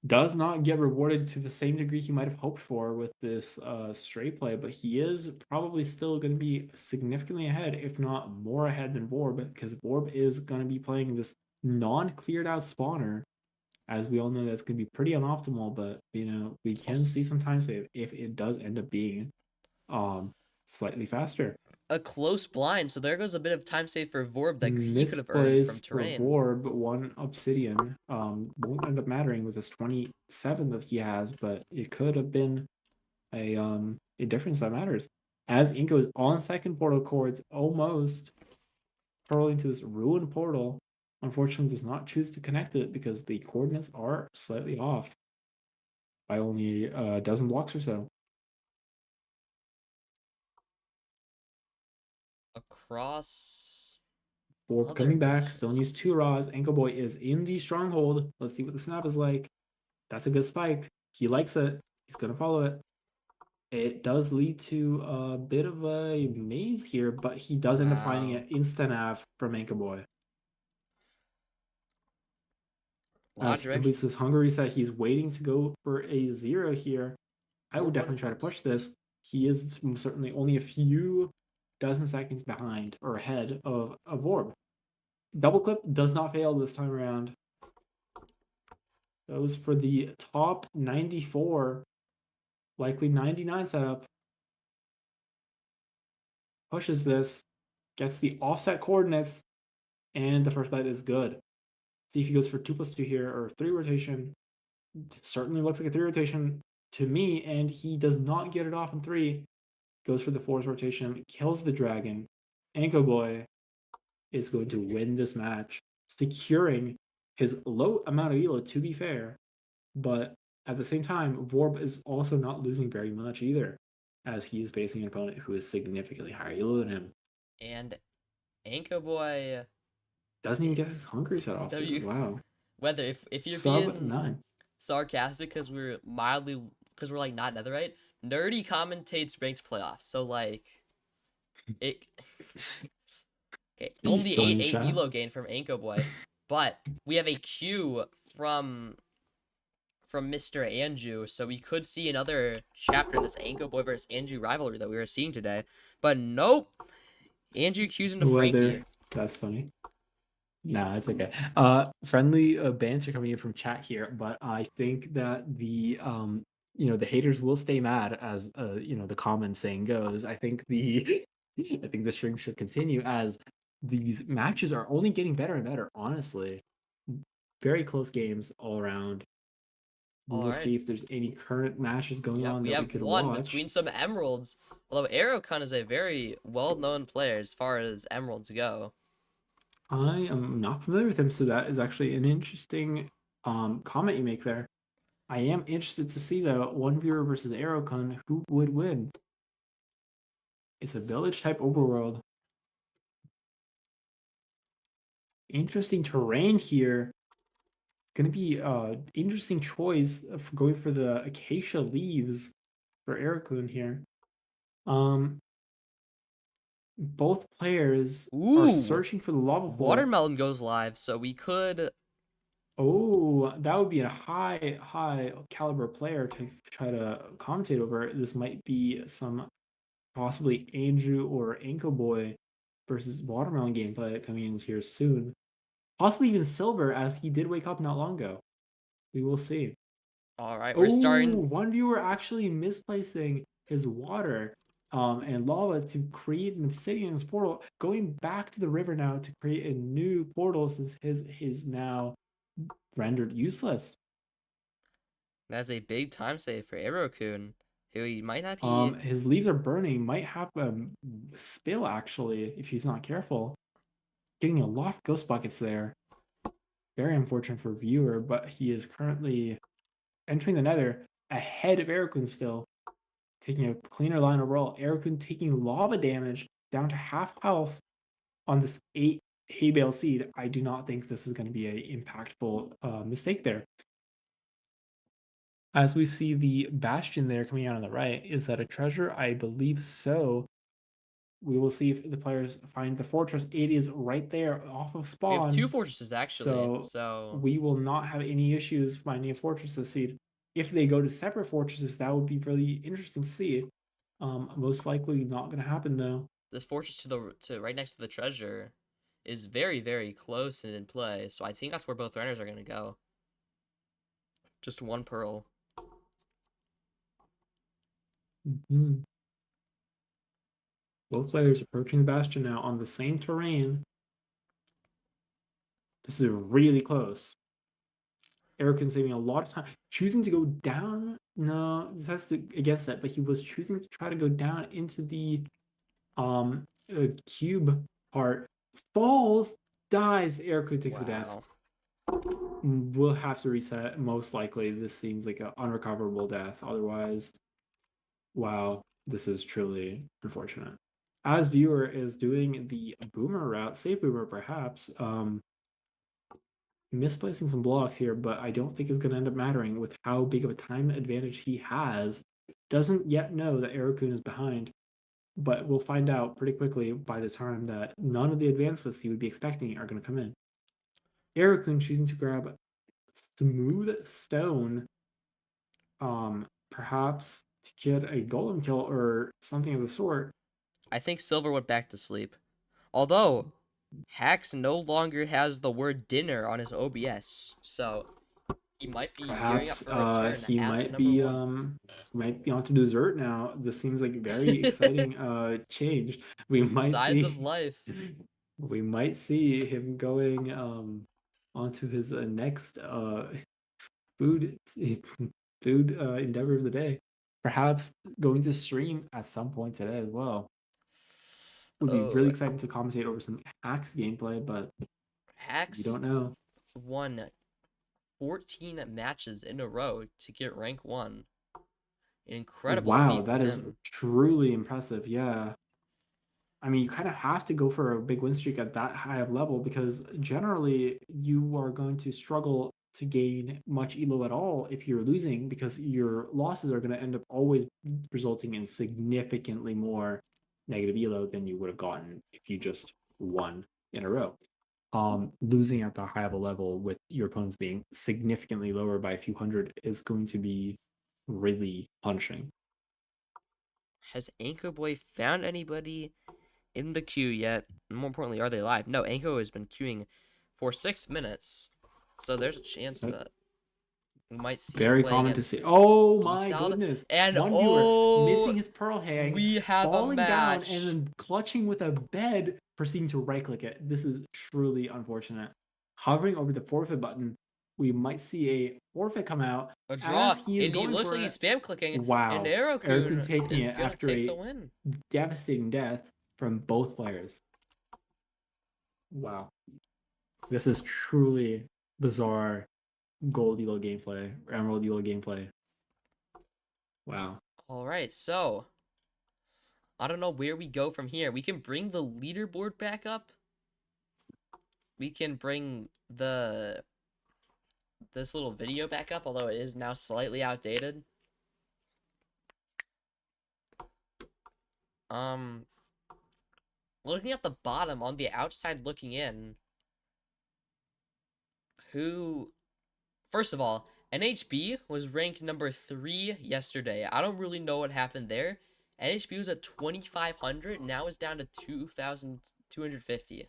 does not get rewarded to the same degree he might have hoped for with this stray play, but he is probably still going to be significantly ahead, if not more ahead than Vorb, because Vorb is going to be playing this non-cleared out spawner. As we all know, that's going to be pretty unoptimal, but we can see some time save if it does end up being um slightly faster. A close blind, so there goes a bit of time save for Vorb that he could have earned from Misplays for terrain. Vorb, one obsidian. Won't end up mattering with this 27 that he has, but it could have been a difference that matters. As Inko is on second portal chords, almost curling to this ruined portal, unfortunately does not choose to connect it because the coordinates are slightly off by only a dozen blocks or so. Across Vorb other coming back, still bushes. needs 2 Raws. Anko Boy is in the stronghold. Let's see what the snap is like. That's a good spike. He likes it. He's gonna follow it. It does lead to a bit of a maze here, but he does end up finding Wow. an instant av from Anchor Boy. As he Logic. completes this hunger reset, he's waiting to go for a 0 here. I would Vorb definitely try to wonders. push this. He is certainly only a few dozen seconds behind or ahead of Vorb. Double clip does not fail this time around. Goes for the top 94, likely 99 setup. Pushes this, gets the offset coordinates, and the first bite is good. See if he goes for 2+2 here or 3 rotation. Certainly looks like a 3 rotation to me, and he does not get it off in 3. Goes for the 4th rotation, kills the dragon. Anko Boy is going to win this match, securing his low amount of elo, to be fair. But at the same time, Vorb is also not losing very much either, as he is facing an opponent who is significantly higher elo than him. And Anko Boy. Doesn't even get his hunger set off here. W. Wow. Whether if you're Sub being 9. sarcastic because we're like not netherite, nerdy commentates ranked playoffs. So like it okay, only Still in 8 chat. elo gain from Anko Boy, but we have a Q from Mr. Anju, so we could see another chapter in this Anko Boy versus Anju rivalry that we were seeing today. But nope. Anju Q's into Frankie. Weather. That's funny. Nah, it's okay. Friendly banter coming in from chat here, but I think that the haters will stay mad as the common saying goes. I think I think the stream should continue as these matches are only getting better and better, honestly. Very close games all around. We All will right. see if there's any current matches going Yeah, on we that we have could one watch. between some emeralds. Although Aerokun is a very well-known player as far as emeralds go. I am not familiar with him, so that is actually an interesting comment you make there. I am interested to see though, one viewer versus Aerokun, who would win? It's a village type overworld. Interesting terrain here. Gonna be interesting choice of going for the acacia leaves for Aerokun here. Um both players are Ooh, searching for the lava pool. Watermelon goes live, so we could. Oh, that would be a high caliber player to try to commentate over. This might be some possibly Andrew or Anko Boy versus Watermelon gameplay coming in here soon. Possibly even Silver, as he did wake up not long ago. We will see. All right, we're Oh, starting. one viewer actually misplacing his water and lava to create an obsidian portal, going back to the river now to create a new portal since his now rendered useless. That's a big time save for Aerokun, who he might not be. His leaves are burning, might have a spill actually if he's not careful. Getting a lot of ghost buckets there. Very unfortunate for viewer, but he is currently entering the nether ahead of Erikun still, taking a cleaner line overall. Erikun taking lava damage down to half health on this 8 hay bale seed. I do not think this is going to be a impactful mistake there. As we see the bastion there coming out on the right, is that a treasure? I believe so. We will see if the players find the fortress. It is right there off of We have two spawn. fortresses actually, So so we will not have any issues finding a fortress this seed. If they go to separate fortresses, that would be really interesting to see. Most likely not going to happen though. this fortress to right next to the treasure is very, very close and in play. So I think that's where both runners are gonna go. Just one pearl. Mhm. Both players approaching the bastion now on the same terrain. This is really close. Eric saving a lot of time, choosing to go down. No, this has to against that, but he was choosing to try to go down into the cube part. Falls, dies. Eric takes the death. Wow. We'll have to reset. Most likely, this seems like an unrecoverable death. Otherwise, wow, this is truly unfortunate. As viewer is doing the boomer route, safe boomer perhaps. Misplacing some blocks here, but I don't think is going to end up mattering with how big of a time advantage he has. Doesn't yet know that Erikun is behind, but we'll find out pretty quickly by the time that none of the advancements he would be expecting are going to come in. Erikun choosing to grab smooth stone, perhaps to get a golem kill or something of the sort. I think Silver went back to sleep. Although Hax no longer has the word dinner on his OBS, so he might be gearing up Perhaps for a return he as the might number be one. on to dessert now. This seems like a very exciting change. We might Signs of see life. we might see him going onto his next food food endeavor of the day. Perhaps going to stream at some point today as well. Would be really Oh, exciting to commentate over some Axe gameplay, but you Hax don't know. won 14 matches in a row to get rank 1. An incredible Wow, feat for that is him. truly impressive. Yeah. I mean, you kind of have to go for a big win streak at that high of level because generally you are going to struggle to gain much elo at all if you're losing because your losses are going to end up always resulting in significantly more negative elo than you would have gotten if you just won in a row. Losing at the high of a level with your opponents being significantly lower by a few hundred is going to be really punishing. Has Anko Boy found anybody in the queue yet? And more importantly, are they live? No, Anko has been queuing for 6 minutes. So there's a chance that we might see him Very play common to against see. Oh my Beefsalad. goodness. And One viewer oh, missing his pearl hang, we have a falling down, and match. then clutching with a bed, proceeding to right click it. This is truly unfortunate. Hovering over the forfeit button, we might see a forfeit come out A draw, as he is and he going looks for like he's it. spam clicking, and Wow. Erikun Aerokun taking is it gonna after take the a win. devastating death from both players. Wow. This is truly bizarre gold elo gameplay, emerald elo gameplay. Wow. All right, so I don't know where we go from here. We can bring the leaderboard back up. We can bring this little video back up, although it is now slightly outdated. Um, looking at the bottom on the outside looking in, who first of all, NHB was ranked number 3 yesterday. I don't really know what happened there. NHB was at 2,500, now it's down to 2,250.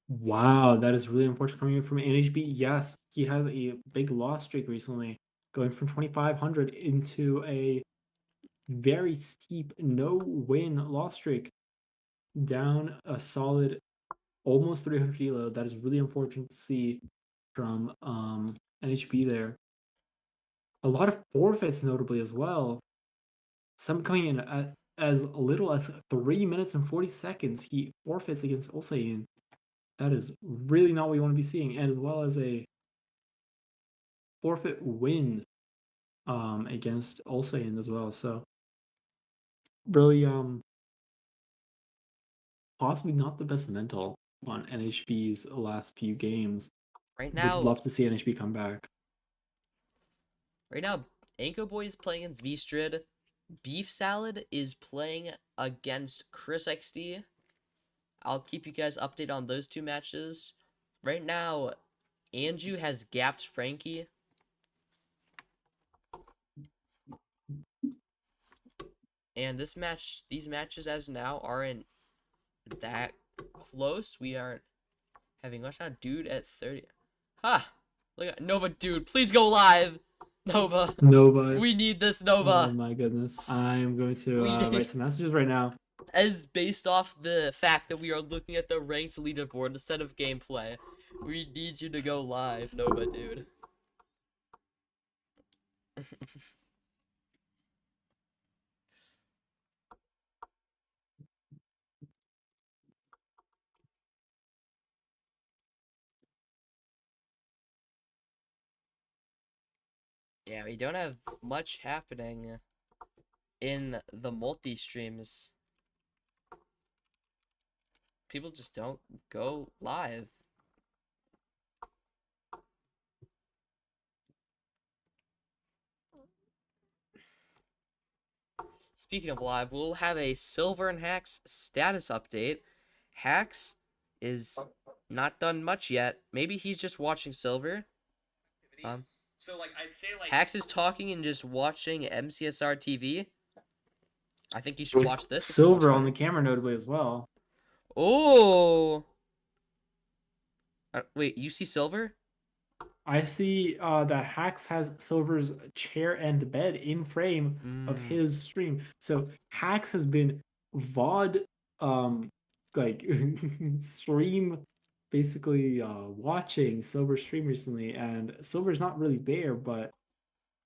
Wow, that is really unfortunate coming in from NHB. Yes, he had a big loss streak recently, going from 2,500 into a very steep no-win loss streak, down a solid almost 300 elo. That is really unfortunate to see from NHB there. A lot of forfeits, notably as well. Some coming in at as little as 3 minutes and 40 seconds. He forfeits against Ulsain. That is really not what you want to be seeing, and as well as a forfeit win against Ulsain as well. So really possibly not the best mental on NHB's last few games. Right Would now, love to see NHB come back. right now, Anko Boy is playing against Vstrid. Beef Salad is playing against Chris XD. I'll keep you guys updated on those two matches. Right now, Andrew has gapped Frankie. And these matches as now aren't that close. We aren't having much on. Dude at 30. Ha! Look at Nova, dude. Please go live. Nova. Nova. We need this, Oh Nova. my goodness. I'm going to We need... write some messages right now. As based off the fact that we are looking at the ranked leaderboard instead of gameplay. We need you to go live, Nova, dude. Yeah, we don't have much happening in the multi-streams. People just don't go live. Speaking of live, we'll have a Silver and Hacks status update. Hacks is not done much yet. Maybe he's just watching Silver. So like I'd say like Hacks is talking and just watching MCSR TV. I think you should watch this. Silver on the camera, notably as well. Oh. Wait, you see Silver? I see that Hacks has Silver's chair and bed in frame of his stream. So Hacks has been VOD like stream basically watching Silver's stream recently, and Silver's not really there, but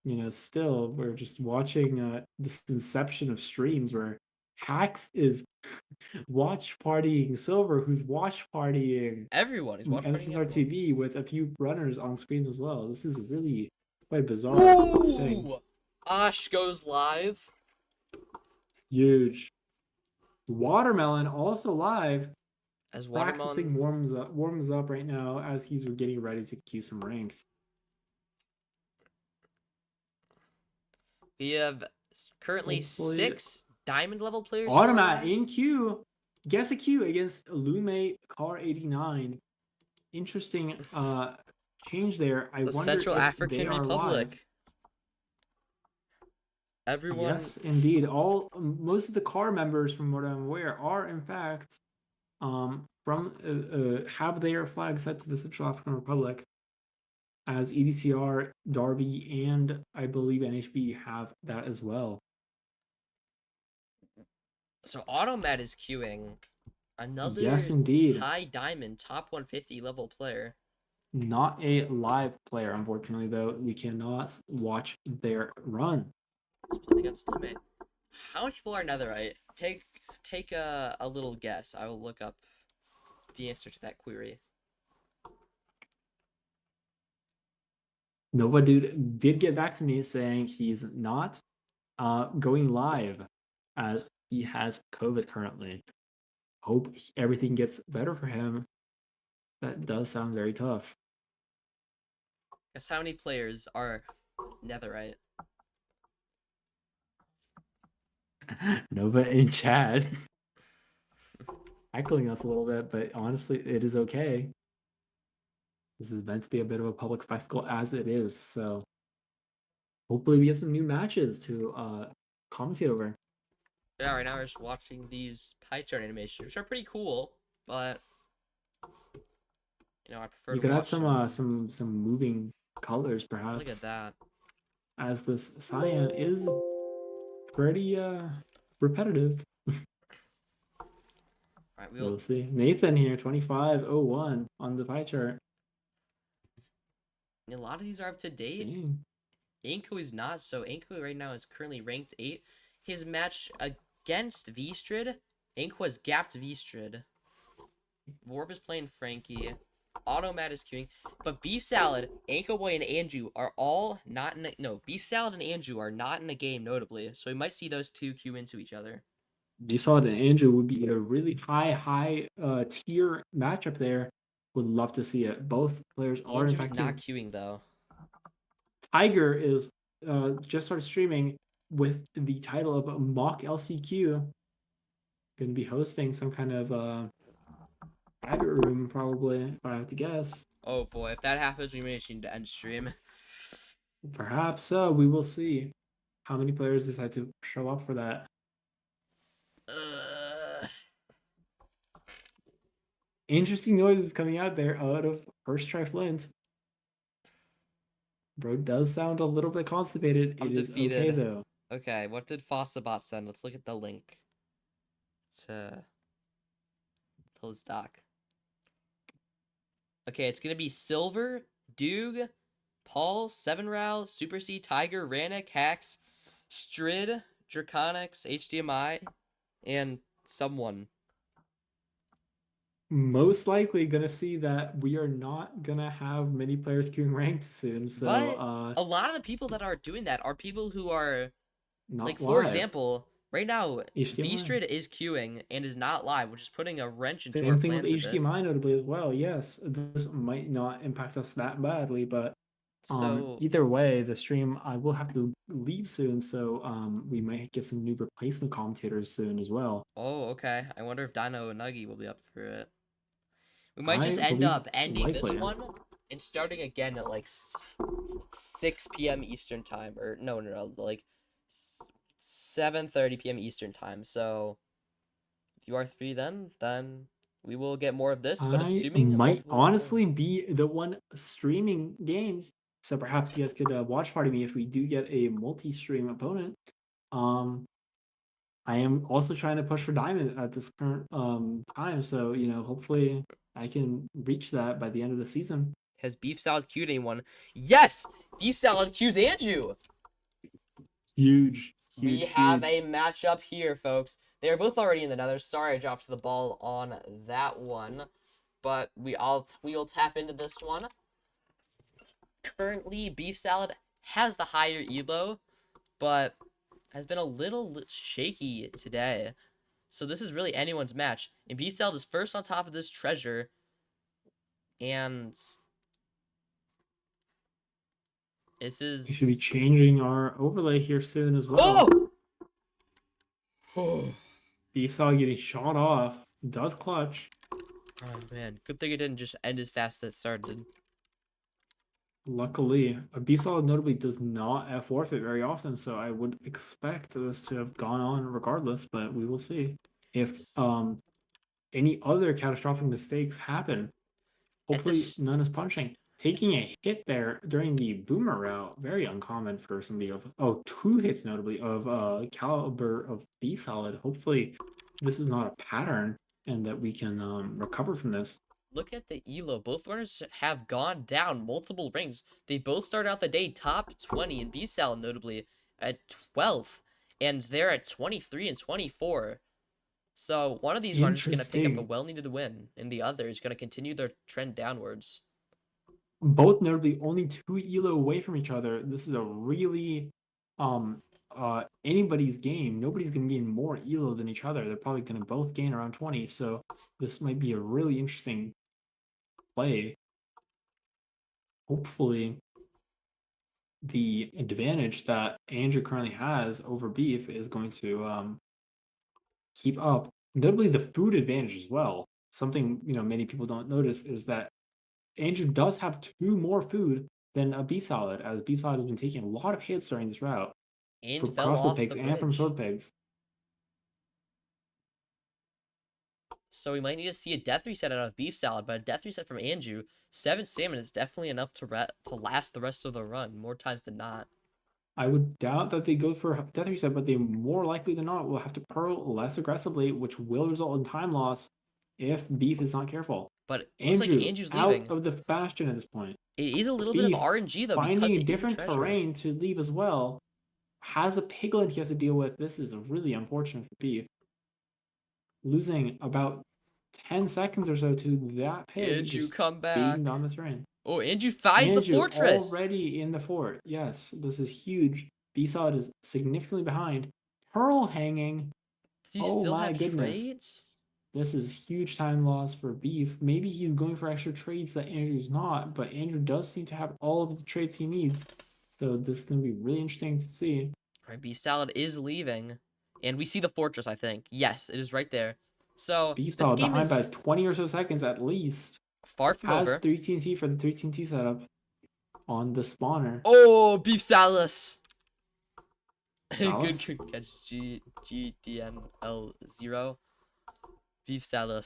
you know, still we're just watching this inception of streams where Hacks is watch partying Silver, who's watch partying Everyone is watching MCSR TV with a few runners on screen as well. This is really quite bizarre thing. Ooh! Ash goes live. Huge. Watermelon also live. As Practicing Watermelon warms up right now as he's getting ready to queue some ranked. We have currently Hopefully- 6 diamond level players. Automat in queue gets a queue against Lume Car 89. Interesting change there. I The wonder Central if African they are Republic. live. Everyone. Yes, indeed. Most of the car members, from what I'm aware, are in fact from have their flag set to the Central African Republic, as EDCR, Darby, and I believe NHB have that as well. So Automat is queuing another Yes, indeed. high diamond top 150 level player. Not a live player, unfortunately, though. We cannot watch their run. Let's play against Lume. How much people are netherite? Take a little guess. I will look up the answer to that query. Nova Dude did get back to me saying he's not going live as he has COVID currently. Hope everything gets better for him. That does sound very tough. Guess how many players are netherite? Nova in chat. Heckling us a little bit, but honestly, it is okay. This is meant to be a bit of a public spectacle as it is, so hopefully we get some new matches to commentate over. Yeah, right now we're just watching these pie chart animations, which are pretty cool, but you know, I prefer You to could add watch them. some moving colors, perhaps. Look at that. As this cyan is pretty repetitive. Alright, We'll see. Nathan here, 2501 on the pie chart. A lot of these are up to date. Dang. Anko is not, so Anko right now is currently ranked 8. His match against Vstrid, Anko has gapped Vstrid. Vorp is playing Frankie. Automat is queuing. But Beef Salad, Anko Boy, and Andrew are all not in a... No, Beef Salad and Andrew are not in a game, notably. So we might see those two queue into each other. Beef Salad and Andrew would be a really high tier matchup there. Would love to see it. Both players are in Andrew's fact not queuing, though. Tiger is just started streaming. with the title of Mock LCQ, going to be hosting some kind of private room, probably, if I have to guess. Oh boy, if that happens, we may just need to end stream. Perhaps so. We will see how many players decide to show up for that. Interesting noises coming out there out of First Try Flint. Bro does sound a little bit constipated. I'm It is okay defeated. though. Okay, what did Fossabot send? Let's look at the link to his doc. Okay, it's gonna be Silver, Doog, Paul, Seven Row, Super C, Tiger, Rannick, Hacks, Strid, Draconics, HDMI, and someone. Most likely gonna see that we are not gonna have many players queuing ranked soon. So But a lot of the people that are doing that are people who are not like, for live. example, right now HDMI. VStrid is queuing and is not live, which is putting a wrench into our Same thing with plans a bit. HDMI notably as well. Yes, this might not impact us that badly, but So either way, the stream I will have to leave soon, so we might get some new replacement commentators soon as well. oh, okay. I wonder if Dino and Nuggy will be up for it. We might just I end believe up ending this likely. one and starting again at like 6 p.m. Eastern time, or no, like 7:30 p.m. Eastern time. So if you are free, then we will get more of this. But I assuming might multiple- honestly be the one streaming games, so perhaps you guys could watch party me if we do get a multi-stream opponent. I am also trying to push for diamond at this current time, so hopefully I can reach that by the end of the season. has Beef Salad queued anyone? Yes, Beef Salad queues Andrew. Huge. We have a matchup here, folks. They are both already in the nether. Sorry I dropped the ball on that one. But we'll tap into this one. Currently, Beef Salad has the higher elo, but has been a little shaky today. So this is really anyone's match. And Beef Salad is first on top of this treasure. And this is... We should be changing our overlay here soon as well. Oh! Beef Salad getting shot off. Does clutch. Oh man, good thing it didn't just end as fast as it started. Luckily, a Beef Salad notably does not forfeit very often, so I would expect this to have gone on regardless, but we will see. If any other catastrophic mistakes happen, hopefully none is punching. Taking a hit there during the boomer route, very uncommon for somebody of 2 hits notably of caliber of Beef Salad. Hopefully this is not a pattern and that we can recover from this. Look at the elo. Both runners have gone down multiple rings. They both start out the day top 20, and Beef Salad notably at 12th, and they're at 23 and 24. So one of these runners is going to pick up a well-needed win, and the other is going to continue their trend downwards. Both notably only 2 elo away from each other. This is a really anybody's game. Nobody's going to gain more elo than each other. They're probably going to both gain around 20, so this might be a really interesting play. Hopefully the advantage that Andrew currently has over Beef is going to keep up. Notably the food advantage as well. Something many people don't notice is that Andrew does have 2 more food than a Beef Salad, as Beef Salad has been taking a lot of hits during this route. And from fell crossbow off pigs the and from bridge. sword pigs. So we might need to see a death reset out of Beef Salad, but a death reset from Andrew. 7 stamina is definitely enough to last the rest of the run, more times than not. I would doubt that they go for a death reset, but they more likely than not will have to pearl less aggressively, which will result in time loss if Beef is not careful. But it looks like Andrew's leaving. Out of the bastion at this point. It is a little bit of RNG though, finding because a different terrain to leave as well. Has a piglet he has to deal with. This is really unfortunate for Beef. Losing about 10 seconds or so to that pig. Andrew, come back. Being on the terrain. Oh, Andrew finds the fortress. Already in the fort. Yes, this is huge. Beef Salad is significantly behind. Pearl hanging. Does he still have trades? This is huge time loss for Beef. Maybe he's going for extra trades that Andrew's not, but Andrew does seem to have all of the trades he needs. So this is going to be really interesting to see. Alright, Beef Salad is leaving. And we see the fortress, I think. Yes, it is right there. So, Beef this Salad game behind is by 20 or so seconds at least. far from Has over. 3 TNT for the 3 TNT setup on the spawner. Oh, Beef Salad! Good Salas? catch. GDNL0. Beef Salad.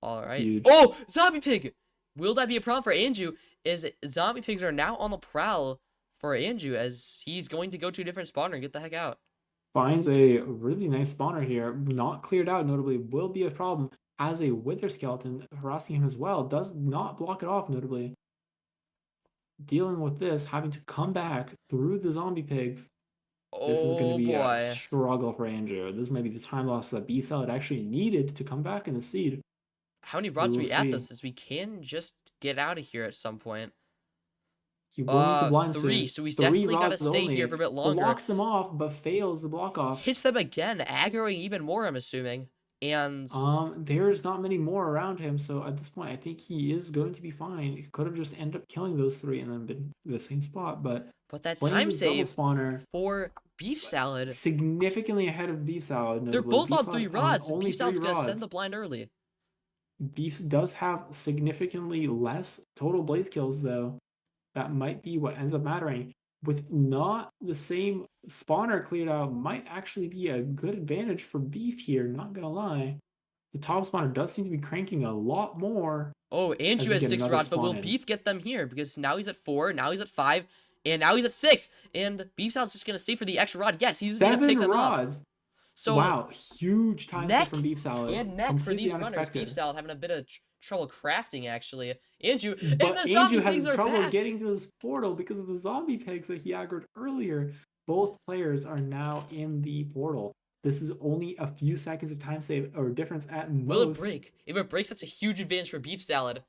Alright. Huge. Oh! Zombie Pig! Will that be a problem for Andrew? Is Zombie Pigs are now on the prowl for Andrew as he's going to go to a different spawner and get the heck out. Finds a really nice spawner here. Not cleared out, notably, will be a problem. Has a Wither Skeleton harassing him as well. Does not block it off, notably. Dealing with this, having to come back through the zombie pigs. This is going Oh to be a boy. struggle for Andrew. This may be the time loss that B Salad actually needed to come back in the seed. How many rods We are will we at see. this? As we can just get out of here at some point. He will need to blind 3. soon. So he's 3 definitely got to rods stay only. here for a bit longer. Blocks them off, but fails the block off. Hits them again, aggroing even more, I'm assuming. And There's not many more around him, so at this point, I think he is going to be fine. He could have just ended up killing those 3 and then been in the same spot, but that playing time this double save spawner for Beef Salad. significantly ahead of Beef Salad. They're notably. both Beef on Salad 3 rods. only Beef Salad's 3 gonna rods. send the blind early. Beef does have significantly less total blaze kills, though. That might be what ends up mattering. With not the same spawner cleared out, might actually be a good advantage for Beef here, not gonna lie. The top spawner does seem to be cranking a lot more. Oh, Andrew we has get 6 another rods, but will spawn in. Beef get them here? Because now he's at 4, now he's at 5, and now he's at 6. And Beef Salad's just gonna stay for the extra rod. Yes, he's gonna pick 7 them up. rods. So Wow, huge time neck save from Beef Salad. and neck for Completely these runners. unexpected. Beef Salad having a bit of trouble crafting, actually. Andrew, and But the zombie Andrew has pigs are trouble back. getting to this portal because of the zombie pigs that he aggroed earlier. Both players are now in the portal. This is only a few seconds of time save or difference at most. Will it break? If it breaks, that's a huge advantage for Beef Salad.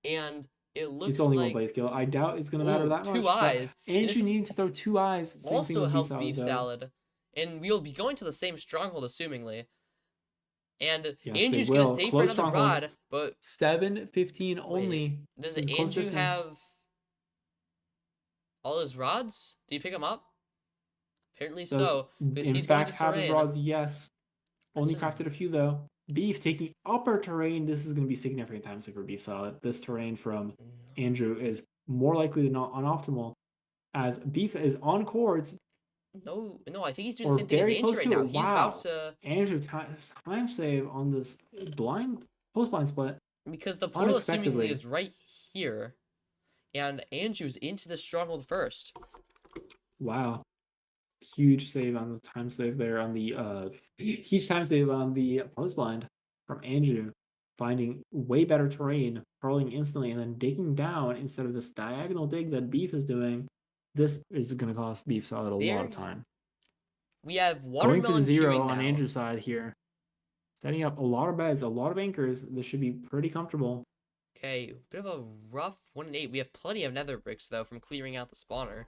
And it looks It's only like one blaze kill. I doubt it's going to matter Ooh, that much. 2 but eyes. Andrew needing to throw 2 eyes. Same thing also with helps Beef Beef Salad, though. Salad. And we'll be going to the same stronghold, assumingly. And Yes, they Andrew's gonna will. stay for Close another stronghold. rod, but 7:15 only. does This is close Andrew distance. have all his rods? Do you pick them up? Apparently Does, so, because in he's going fact, to have his terrain. rods, yes. Only is- crafted a few, though. Beef taking upper terrain. This is going to be significant time save for Beef Salad. This terrain from Andrew is more likely than not unoptimal, as Beef is on cords. No, I think he's doing Or the same thing as very Andrew close right to now. it. He's Wow. about to, Andrew time save on this post blind split. because the portal Unexpectedly. assumingly is right here. And Andrew's into the stronghold first. Wow. Huge save on the time save there on the huge time save on the post blind from Andrew, finding way better terrain, crawling instantly and then digging down instead of this diagonal dig that Beef is doing. This is going to cost Beef Salad a lot There- of time. We have Going watermelon for the 0 queuing on now. Andrew's side here. Setting up a lot of beds, a lot of anchors. This should be pretty comfortable. Okay, bit of a rough 1 and 8. We have plenty of nether bricks though from clearing out the spawner.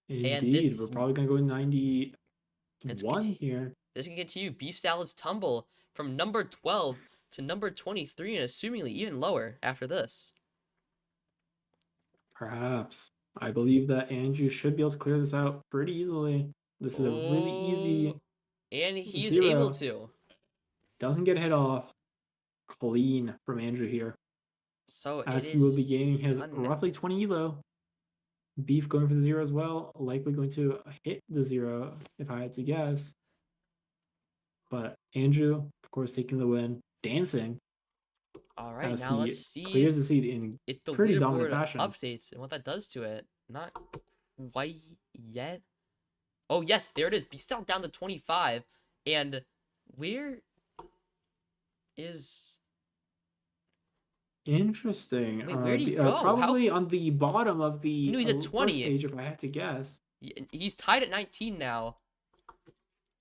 Indeed, this- we're probably going to go with Let's 91 continue. here. This can get to you. Beef Salad's tumble from number 12 to number 23 and assumingly even lower after this. Perhaps. I believe that Andrew should be able to clear this out pretty easily. This is a really easy, Oh, and he's 0. able to. doesn't get hit off. Clean from Andrew here. So As it he will be is gaining his done. roughly 20 elo. Beef going for the 0 as well. Likely going to hit the 0 if I had to guess. But Andrew, of course, taking the win. Dancing All right, as now he let's see clears the seed in if the pretty dominant leaderboard fashion. updates and what that does to it. Not quite yet. Oh yes, there it is. Beef Salad down to 25, and where is? Interesting. Wait, where'd he go? How- Probably on the bottom of the No, he's at first 20. page, if I had to guess. He's tied at 19 now,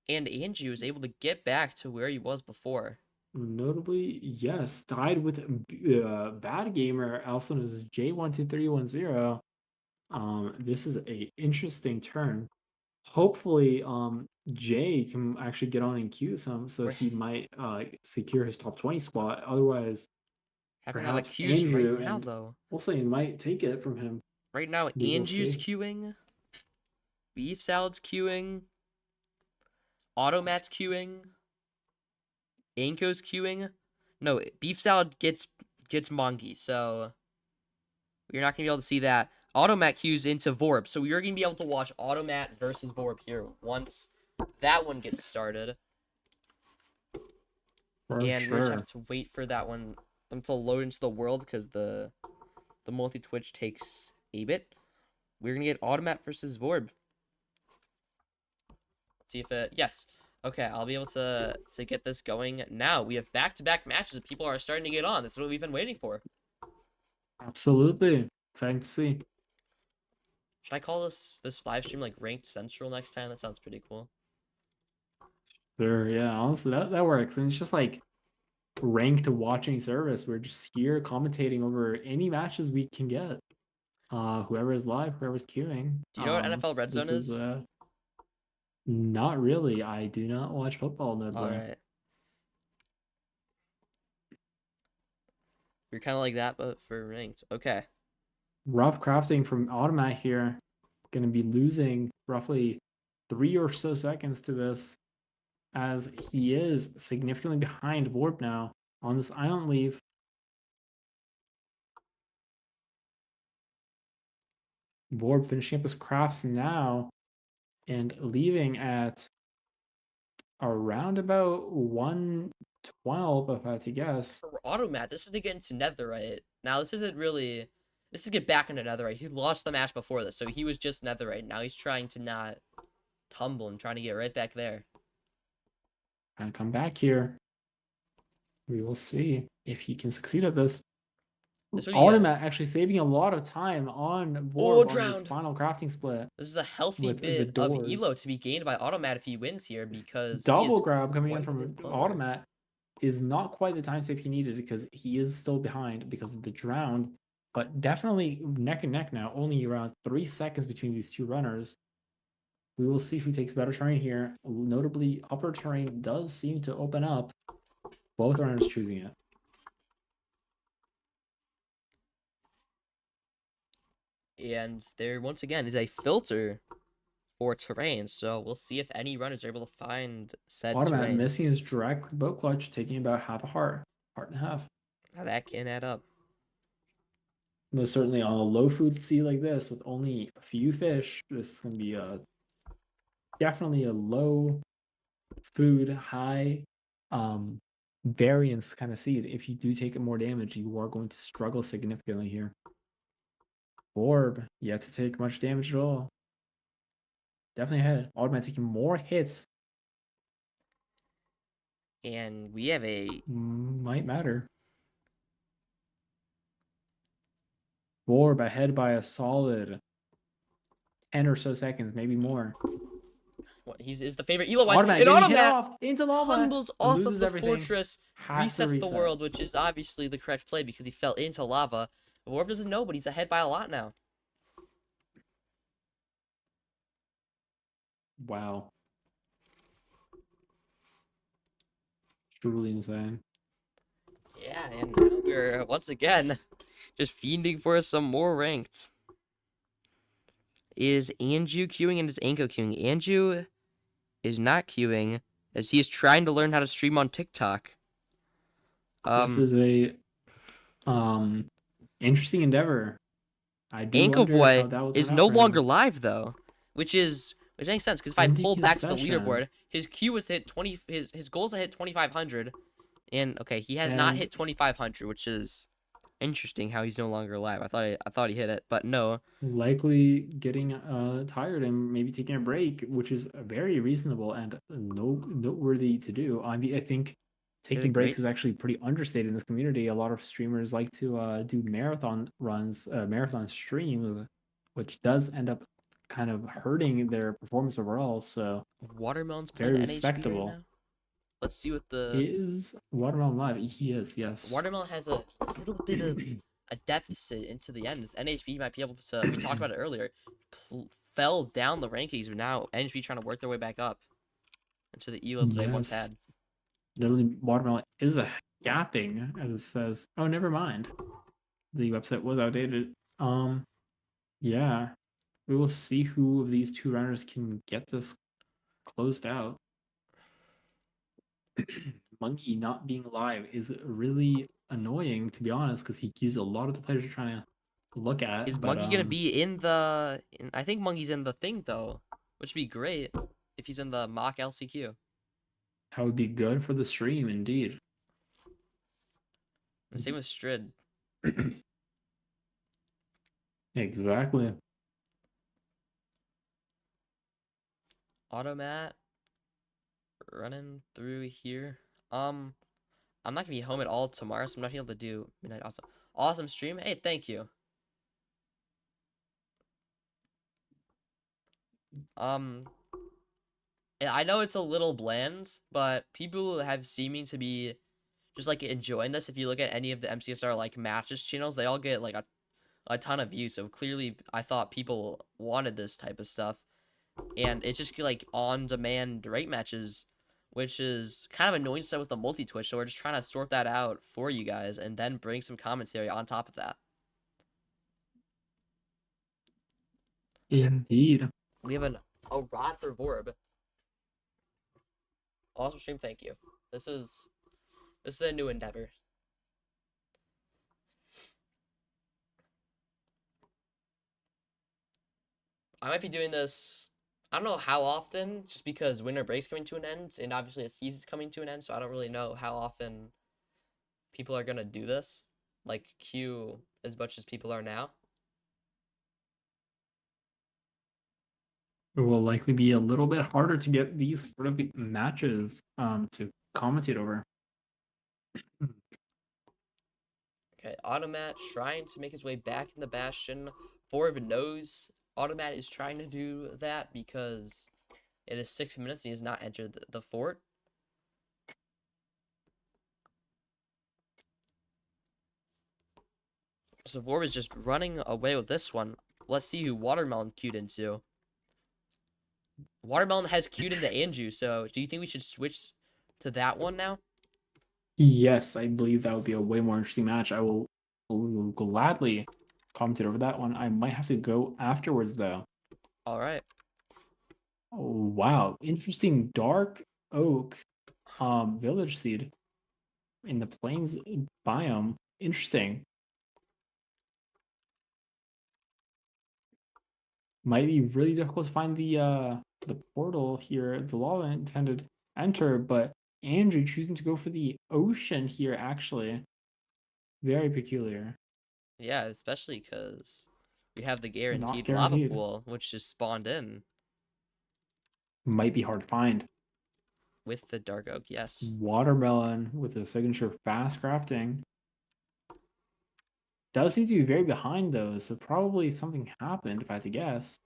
and Andrew is able to get back to where he was before. Notably, yes, tied with Bad Gamer, also known as J12310. This is a interesting turn. Hopefully, Jay can actually get on and queue some, so Right. he might secure his top 20 spot. Otherwise, Having all the perhaps queues Andrew right now, and- though. we'll say he might take it from him. Right now, We will Andrew's see. queuing. Beef Salad's queuing. Automat's queuing. Anko's queuing. No, Beef Salad gets Mongi, so you're not gonna be able to see that. Automat queues into Vorb, so you're gonna be able to watch Automat versus Vorb here once that one gets started. For And we just sure. have to wait for that one them to load into the world because the multi-twitch takes a bit. We're gonna get Automat versus Vorb. Let's see if it yes. Okay, I'll be able to get this going now. We have back-to-back matches and people are starting to get on. This is what we've been waiting for. Absolutely. Exciting to see. Should I call this live stream like Ranked Central next time? That sounds pretty cool. Sure, yeah, honestly, that works. And it's just like ranked watching service. We're just here commentating over any matches we can get. Whoever is live, whoever's queuing. Do you know what NFL Red Zone this is? Not really. I do not watch football, notably. Alright. You're kind of like that, but for ranked. Okay. Rough crafting from Automat here. Going to be losing roughly 3 or so seconds to this, as he is significantly behind Vorb now on this island leave. Vorb finishing up his crafts now and leaving at around about 112, if I had to guess. For Automat, this is to get into Netherite. Now, this isn't really... This is to get back into Netherite. He lost the match before this, so he was just Netherite. Now he's trying to not tumble and trying to get right back there. Gonna come back here. We will see if he can succeed at this. Automat actually saving a lot of time on Vorb on this final crafting split. This is a healthy bit of elo to be gained by Automat if he wins here, because double grab coming in from Automat is not quite the time save he needed because he is still behind because of the drowned, but definitely neck and neck now. Only around 3 seconds between these two runners. We will see who takes better terrain here. Notably, upper terrain does seem to open up. Both runners choosing it. And there, once again, is a filter for terrain, so we'll see if any runners are able to find said Automat terrain. missing his direct boat clutch, taking about half a heart and a half. Now that can add up. Most certainly on a low food sea like this, with only a few fish, this is going to be definitely a low food, high variance kind of seed. If you do take more damage, you are going to struggle significantly here. Vorb, yet to take much damage at all. Definitely ahead. Automat taking more hits. And we have a... Might matter. Vorb ahead by a solid 10 or so seconds, maybe more. What, is the favorite elo wise. Automat, Automat into lava. tumbles off of the everything. fortress, resets the world, which is obviously the correct play because he fell into lava. Vorb doesn't know, but he's ahead by a lot now. Wow. Truly insane. Yeah, and now we're once again just fiending for some more ranked. Is Anju queuing and is Anko queuing? Anju is not queuing as he is trying to learn how to stream on TikTok. This is a interesting endeavor. I do Anko Boy is no longer him. live though, which makes sense because if I pull back to the leaderboard, his queue was to hit 20. His goal is to hit 2,500, and okay, he has not hit 2,500, which is interesting. How he's no longer alive. I thought he hit it, but no. Likely getting tired and maybe taking a break, which is very reasonable and noteworthy to do. I mean, I think taking breaks is actually pretty understated in this community. A lot of streamers like to do marathon runs, marathon streams, which does end up kind of hurting their performance overall. So Watermelon's very playing respectable. NHB right now. Let's see what the is Watermelon live. He is, yes. Watermelon has a little bit of a deficit into the end. This NHB might be able to. We talked about it earlier. Fell down the rankings, but now NHB trying to work their way back up into the elo they once had. Literally, Watermelon is a gapping, as it says. Oh, never mind. The website was outdated. Yeah. We will see who of these two runners can get this closed out. Monkey not being live is really annoying, to be honest, because he gives a lot of the players you're trying to look at. Is But Monkey gonna be in the? I think Monkey's in the thing though, which would be great if he's in the mock LCQ. that would be good for the stream, indeed. And same with Strid. Exactly. Automat running through here. I'm not gonna be home at all tomorrow, so I'm not gonna be able to do midnight. Awesome stream. Hey, thank you. And I know it's a little bland, but people have seeming to be just like enjoying this. If you look at any of the MCSR like matches channels, they all get like a ton of views. So clearly, I thought people wanted this type of stuff, and it's just like on demand rate matches, which is kind of annoying stuff with the multi Twitch. So we're just trying to sort that out for you guys, and then bring some commentary on top of that. Indeed. We have a rod for Vorb. Awesome stream, thank you. This is a new endeavor. I might be doing this, I don't know how often, just because winter break's coming to an end, and obviously the season's coming to an end, so I don't really know how often people are gonna do this, like queue as much as people are now. It will likely be a little bit harder to get these sort of matches to commentate over. Okay, Automat trying to make his way back in the Bastion. Vorb knows Automat is trying to do that because it is 6 minutes and he has not entered the fort. So Vorb is just running away with this one. Let's see who Watermelon queued into. Watermelon has queued into Andrew, so do you think we should switch to that one now? Yes, I believe that would be a way more interesting match. I will gladly commentate over that one. I might have to go afterwards, though. All right. Oh, wow. Interesting Dark Oak village seed in the plains biome. Interesting. Might be really difficult to find the portal here, the lava intended enter, but Andrew choosing to go for the ocean here, actually. Very peculiar. Yeah, especially because we have the guaranteed lava guaranteed. pool, which just spawned in. Might be hard to find. With the Dark Oak, yes. Watermelon with a signature fast crafting. Does seem to be very behind though, so probably something happened if I had to guess.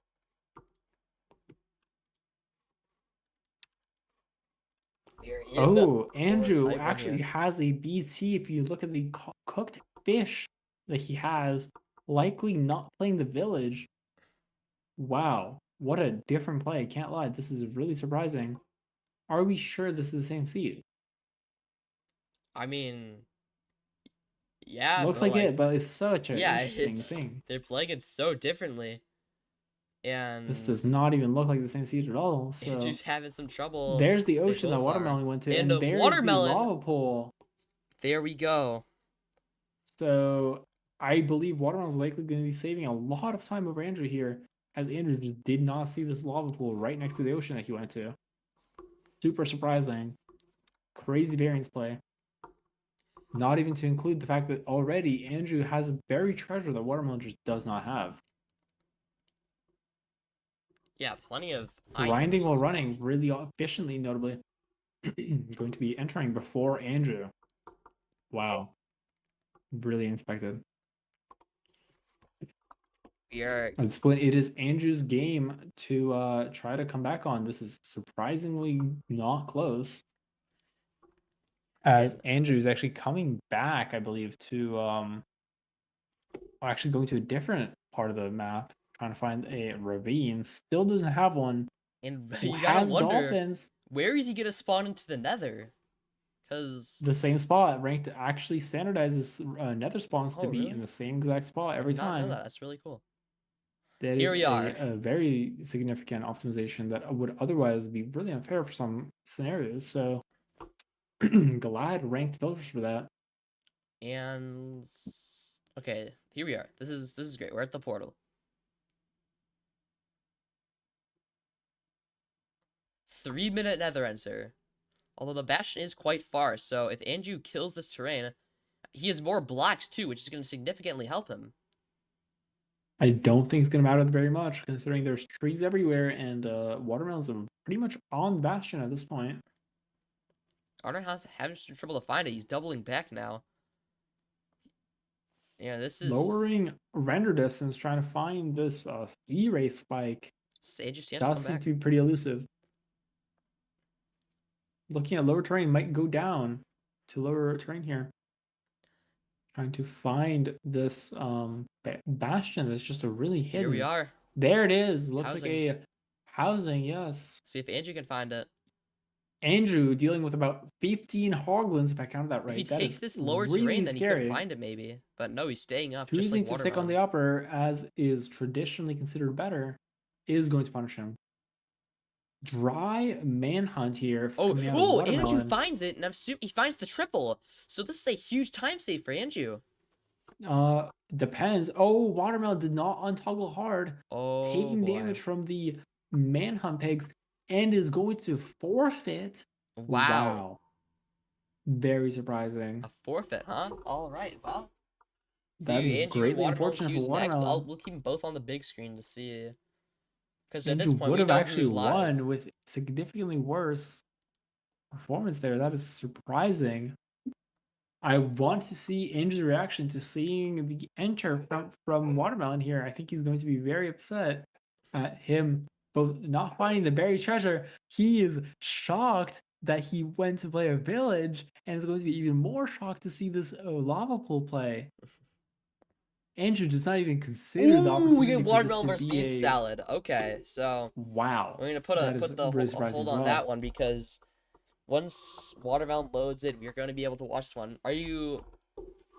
Oh, Andrew actually has a BT. If you look at the cooked fish that he has, likely not playing the village. Wow, what a different play. Can't lie, this is really surprising. Are we sure this is the same seed? I mean, yeah. Looks like it, but it's such an interesting thing. They're playing it so differently. And this does not even look like the same seed at all. So Andrew's having some trouble. There's the ocean that Watermelon went to, and there's Watermelon, the lava pool. There we go. So I believe Watermelon's likely going to be saving a lot of time over Andrew here, as Andrew just did not see this lava pool right next to the ocean that he went to. Super surprising. Crazy variance play. Not even to include the fact that already Andrew has a buried treasure that Watermelon just does not have. Yeah, plenty of grinding while running really efficiently, notably. Going to be entering before Andrew. Wow. Really unexpected. At this point, it is Andrew's game to try to come back on. This is surprisingly not close. As Andrew is actually coming back, I believe, to actually going to a different part of the map, trying to find a ravine. Still doesn't have one. And you gotta wonder, dolphins. Where is he gonna spawn into the nether? Because the same spot. Ranked actually standardizes nether spawns to be in the same exact spot every time. That's really cool. That Here is we are. a very significant optimization that would otherwise be really unfair for some scenarios. So glad ranked villagers for that. And okay, here we are. This is great. We're at the portal. 3-minute Nether Enter. Although the Bastion is quite far, so if Andrew kills this terrain, he has more blocks too, which is going to significantly help him. I don't think it's gonna matter very much, considering there's trees everywhere and watermelons are pretty much on Bastion at this point. Arner has having some trouble to find it. He's doubling back now. Yeah, this is Lowering render distance, trying to find this E-ray spike Andrew's chance to does come seem back. to be pretty elusive. Looking at lower terrain might go down to lower terrain here. Trying to find this bastion that's just a really hidden. Here we are. There it is. Looks Housing. like a housing, yes. See if Andrew can find it. Andrew dealing with about 15 hoglins, if I counted that right. If he that takes is this lower really terrain, then scary. he could find it maybe. But no, he's staying up. Choosing just like to stick on the upper, as is traditionally considered better, is going to punish him. Dry manhunt here. Oh, Andrew finds it, and I'm assuming he finds the triple. So this is a huge time save for Andrew. Depends. Oh, Watermelon did not untoggle hard, taking damage from the manhunt pigs, and is going to forfeit. Wow. Very surprising. A forfeit, huh? All right. Well, that is greatly unfortunate for Watermelon. We'll keep them both on the big screen to see. Because at Andrew this point, would we have know actually who's live. won with significantly worse performance there. That is surprising. I want to see Andrew's reaction to seeing the enter from Watermelon here. I think he's going to be very upset at him both not finding the buried treasure. He is shocked that he went to play a village, and is going to be even more shocked to see this lava pool play. Andrew does not even consider the opportunity. We get Watermelon versus Beef Salad. Okay, so wow, we're gonna put the hold on that one, because once Watermelon loads it, we're going to be able to watch this one. Are you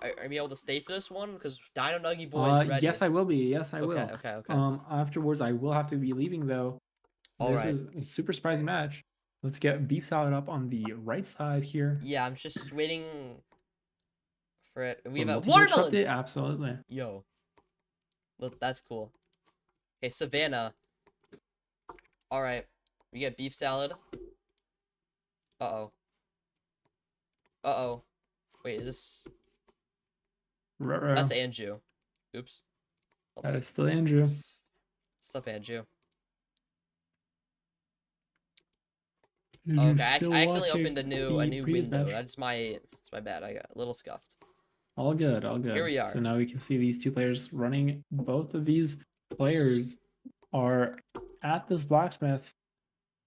able to stay for this one? Because Dino Nuggy Boy is ready. Yes, I will be. Yes, I will. Okay. Afterwards, I will have to be leaving, though. This is a super surprising match. Let's get Beef Salad up on the right side here. Yeah, I'm just waiting for it. We have a Watermelons! Absolutely. Yo. Look, that's cool. Okay, Savannah. Alright. We get Beef Salad. Uh-oh. Wait, is this... That's Andrew. Oops. That is still Andrew. What's up, Andrew? Okay, I accidentally opened a new window. That's my bad. I got a little scuffed. All good. Here we are. So now we can see these two players running. Both of these players are at this blacksmith.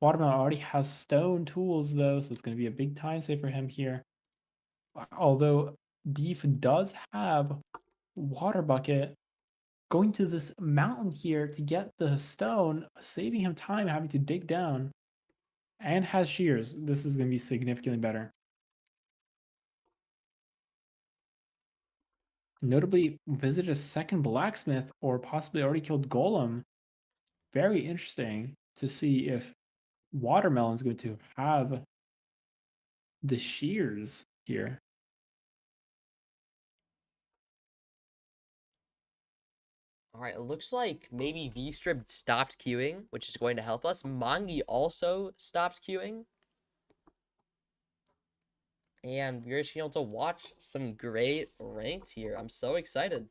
Watermelon already has stone tools, though, so it's going to be a big time save for him here. Although Beef does have water bucket, going to this mountain here to get the stone, saving him time having to dig down, and has shears. This is going to be significantly better. Notably, visited a second blacksmith, or possibly already killed Golem. Very interesting to see if Watermelon's going to have the shears here. Alright, it looks like maybe V-Strip stopped queuing, which is going to help us. Mangi also stopped queuing. And we're just able to watch some great ranked here. I'm so excited.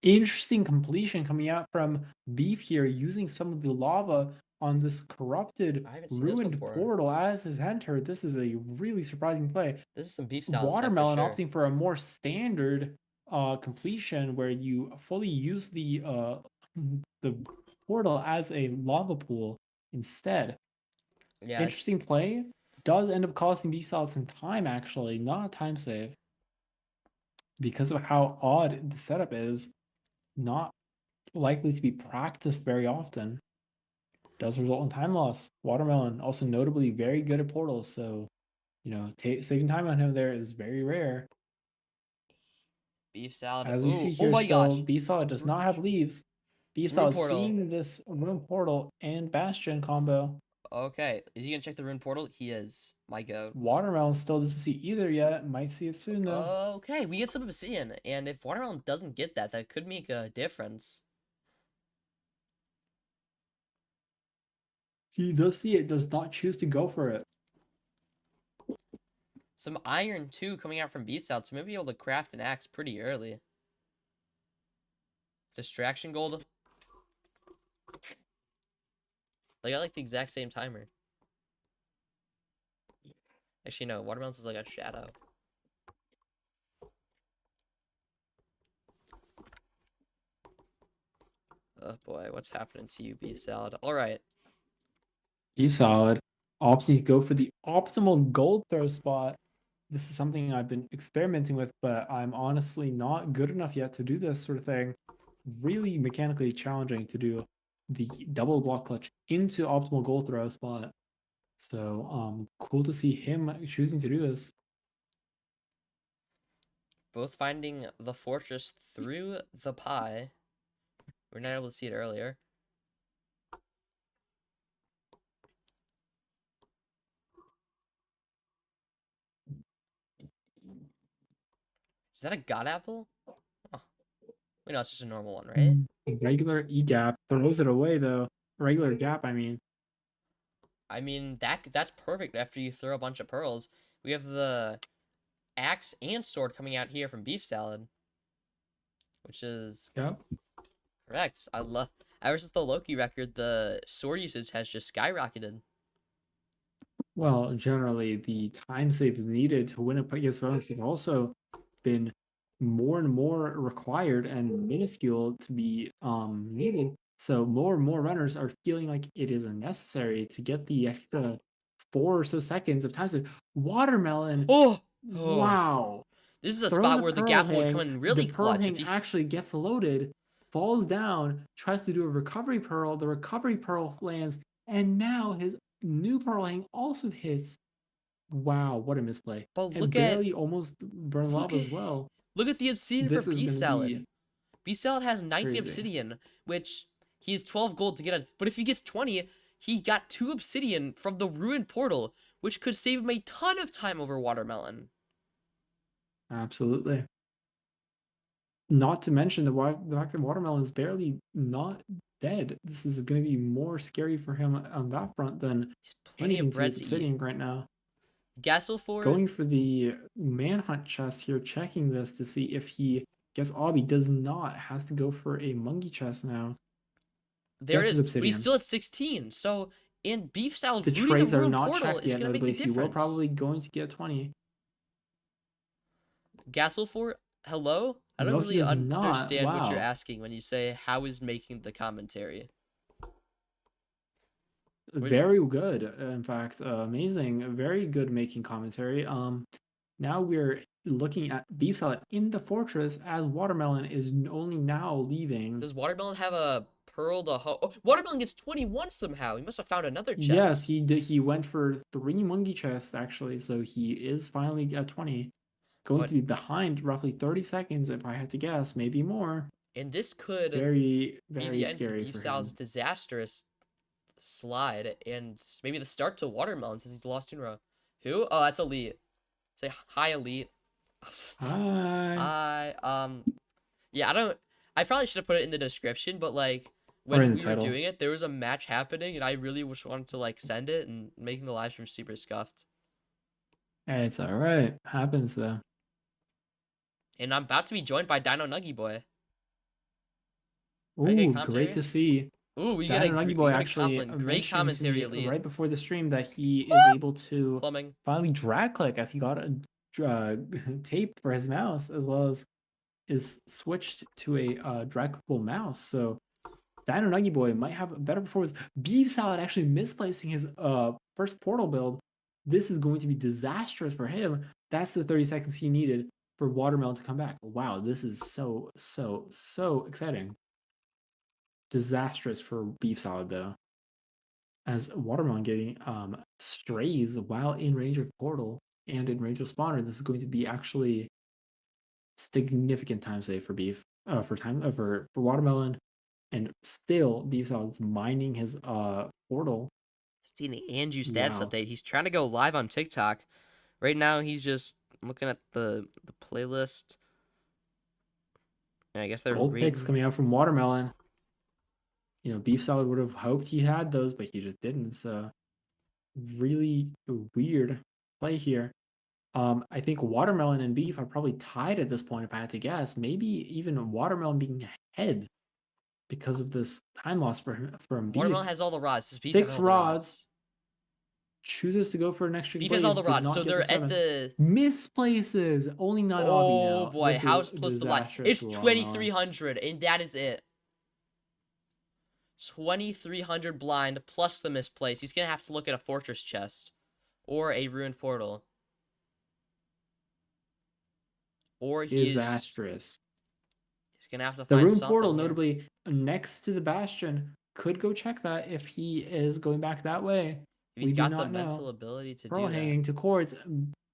Interesting completion coming out from Beef here, using some of the lava on this corrupted, ruined portal as his enter. This is a really surprising play. This is some Beef Salad. Watermelon opting for a more standard completion, where you fully use the portal as a lava pool instead. Yeah, interesting play. Does end up costing Beef Salad some time, actually, not a time save, because of how odd the setup is. Not likely to be practiced very often. Does result in time loss. Watermelon also notably very good at portals, so saving time on him there is very rare. Beef salad. As we see Ooh, oh here, my still, gosh. Beef Salad does not have leaves. Beef Rune Salad portal. seeing this Rune Portal and Bastion combo. Okay, is he gonna check the rune portal? He is. My goat. Watermelon still doesn't see either yet. Might see it soon though. Okay, we get some obsidian, and if Watermelon doesn't get that, that could make a difference. He does see it, does not choose to go for it. Some iron too coming out from Beast Out, so maybe able to craft an axe pretty early. Distraction gold. They got like the exact same timer. Actually, no, Watermelon's is like a shadow. Oh boy, what's happening to you, Beast Salad? Alright. Beef Salad opting to go for the optimal gold throw spot. This is something I've been experimenting with, but I'm honestly not good enough yet to do this sort of thing. Really mechanically challenging to do the double block clutch into optimal gold throw spot. So cool to see him choosing to do this. Both finding the fortress through the pie. We're not able to see it earlier. Is that a god apple? Oh. Wait, no, it's just a normal one, right? Regular E gap throws it away though. Regular gap, I mean. I mean, that's perfect after you throw a bunch of pearls. We have the axe and sword coming out here from Beef Salad. Which is Yep. correct. I love ever since the Loki record, the sword usage has just skyrocketed. Well, generally, the time saves needed to win against violence have also been more and more required and minuscule to be needed. So more and more runners are feeling like it is unnecessary to get the extra 4 or so seconds of time save. Watermelon, Oh, wow! This is a Throws spot a where the pearl gap would come hang. in The really pearl clutch if hang you. actually gets loaded, falls down, tries to do a recovery pearl. The recovery pearl lands, and now his new pearl hang also hits. Wow, what a misplay. But And barely almost burned look lava at as well. look at the obsidian for This is Beast going to Salad. be Beast Salad has 90 crazy. obsidian, which he has 12 gold to get it. But if he gets 20, he got 2 obsidian from the ruined portal, which could save him a ton of time over Watermelon. Absolutely. Not to mention the fact that Watermelon is barely not dead. This is going to be more scary for him on that front than He's plenty anything of to do bread with to eat. Obsidian right now. Gasselford Going for the manhunt chest here, checking this to see if he gets Obby. Does not. Has to go for a monkey chest now. there Gets it his is, but he's Obsidian. still at 16. So in Beef Salad, The looting the trays are ruined not portal checked is yet, gonna make notably. the He will difference. probably going to get 20. Gasselford, hello? I don't No, really he is not. understand what you're Wow. asking when you say how is making the commentary. Very good. In fact, amazing. Very good making commentary. Now we're looking at Beef Salad in the fortress as Watermelon is only now leaving. Does Watermelon have a pearl to oh, Watermelon gets 21 somehow. He must have found another chest. Yes, he did. He went for 3 monkey chests actually, so he is finally at 20. Going to be behind roughly 30 seconds if I had to guess, maybe more. And this could Very, be very the end to scary Beef for Salad's him. disastrous slide and maybe the start to Watermelon since he's lost 2 in a row. Who? Oh, that's Elite. Say hi, Elite. Hi. Yeah, I probably should have put it in the description, but like Or in when the we were title. doing it, there was a match happening, and I really just wanted to like send it and making the live stream super scuffed. It's alright. Happens though. And I'm about to be joined by Dino Nuggy Boy. Ooh, great to see. Ooh, we Dino Nuggy Boy actually compliment. Great mentioned to commentary, me Elite. right before the stream that he is able to Plumbing. finally drag click as he got a tape for his mouse as well as is switched to a drag clickable mouse. So Dino Nuggy Boy might have a better performance. Beef Salad actually misplacing his first portal build. This is going to be disastrous for him. That's the 30 seconds he needed for Watermelon to come back. Wow, this is so exciting. Disastrous for Beef Salad though, as Watermelon getting strays while in range of portal. and in range of spawner, this is going to be actually significant time save for beef, for watermelon, and still beef salad's mining his portal. Seeing the Andrew stats Wow. update. He's trying to go live on TikTok. Right now, he's just looking at the playlist. And I guess they're Gold picks reading. coming out from watermelon. You know, beef salad would have hoped he had those, but he just didn't. So really weird play here. I think watermelon and beef are probably tied at this point, if I had to guess. Maybe even watermelon being ahead because of this time loss from beef. Watermelon has all the rods. Does beef have 6 all the rods? Chooses to go for an extra Beef blaze. has all the did rods, not so get they're the at 7th. the. Misplaces. Only 9 obby now. Oh boy, This how's is plus the blind? disastrous It's for watermelon. 2,300, and that is it. 2,300 blind plus the misplace. He's gonna have to look at a fortress chest or a ruined portal. Or he's Disastrous. gonna have to The find ruined something portal, here. notably next to the bastion, could go check that if he is going back that way. If he's we do got the not know. mental ability to Pearl do that. hanging to cords,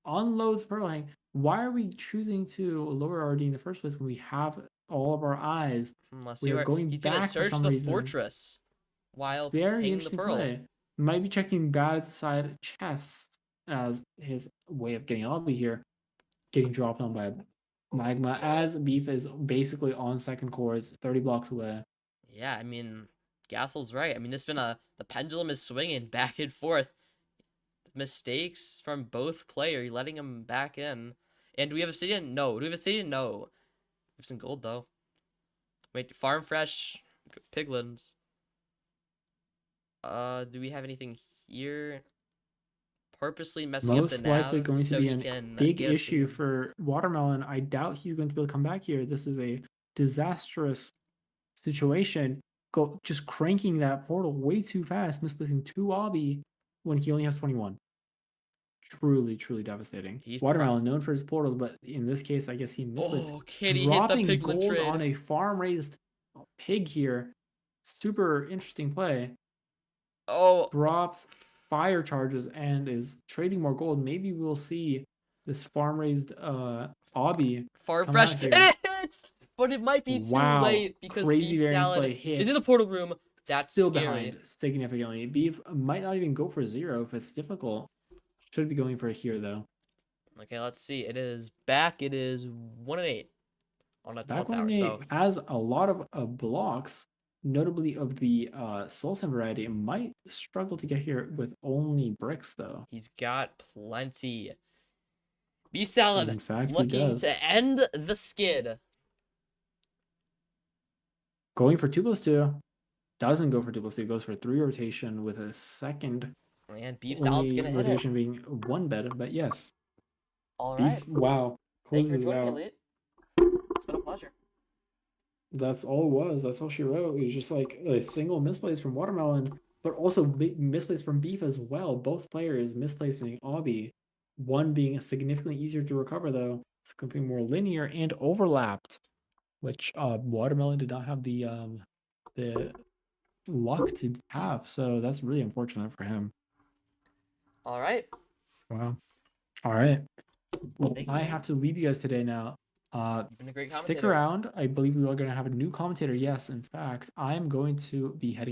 unloads pearl hang. Why are we choosing to lower RD in the first place when we have all of our eyes? Let's We see are where going he's gonna back for search some the reason. fortress while Very hanging the interesting pearl. play. Might be checking bad side chests as his way of getting obby here. Getting dropped on by magma as beef is basically on second cores, 30 blocks away. Yeah, I mean, Gassel's right. I mean, the pendulum is swinging back and forth. Mistakes from both players, letting him back in. And do we have obsidian? No. Do we have obsidian? No. We have some gold though. Wait, farm fresh piglins. Do we have anything here? Purposely messing up the Most likely nav going to so be he a can big get issue obsidian. for watermelon. I doubt he's going to be able to come back here. This is a disastrous situation. Just cranking that portal way too fast, misplacing 2 obby when he only has 21. Truly, truly devastating. Watermelon known for his portals, but in this case, I guess he misplaced. Oh, Kitty hit the Dropping piglin gold trade. on a farm-raised pig here. Super interesting play. Oh, Drops fire charges and is trading more gold. Maybe we'll see this farm-raised obby farm come fresh. out here. And it hits! But it might be too late because Crazy beef variance salad play hits. is in the portal room. That's Still scary. behind significantly. Beef might not even go for 0 if it's difficult. Should be going for a here though. Okay, let's see. It is back. It is 1-8 on a tall Back tower. 1-8 So has a lot of blocks, notably of the Sultan variety. Might struggle to get here with only bricks though. he's got plenty. Beef salad In fact, he looking does. to end the skid. Going for 2+2. Doesn't go for 2+2. Goes for 3 rotation with a second. And beef salad's Only gonna hit it. rotation being 1 bed, but yes. All Beef, right. wow. Thanks for Closes it joining me, out. Elite. It's been a pleasure. That's all it was. That's all she wrote. It was just like a single misplace from Watermelon, but also misplace from Beef as well. Both players misplacing obby. One being significantly easier to recover though, something more linear and overlapped, which Watermelon did not have the luck to have. So that's really unfortunate for him. All right. Wow. All right. Well, Thank I you. have to leave you guys today now. You've been a great commentator. Stick around. I believe we are going to have a new commentator. Yes, in fact, I'm going to be heading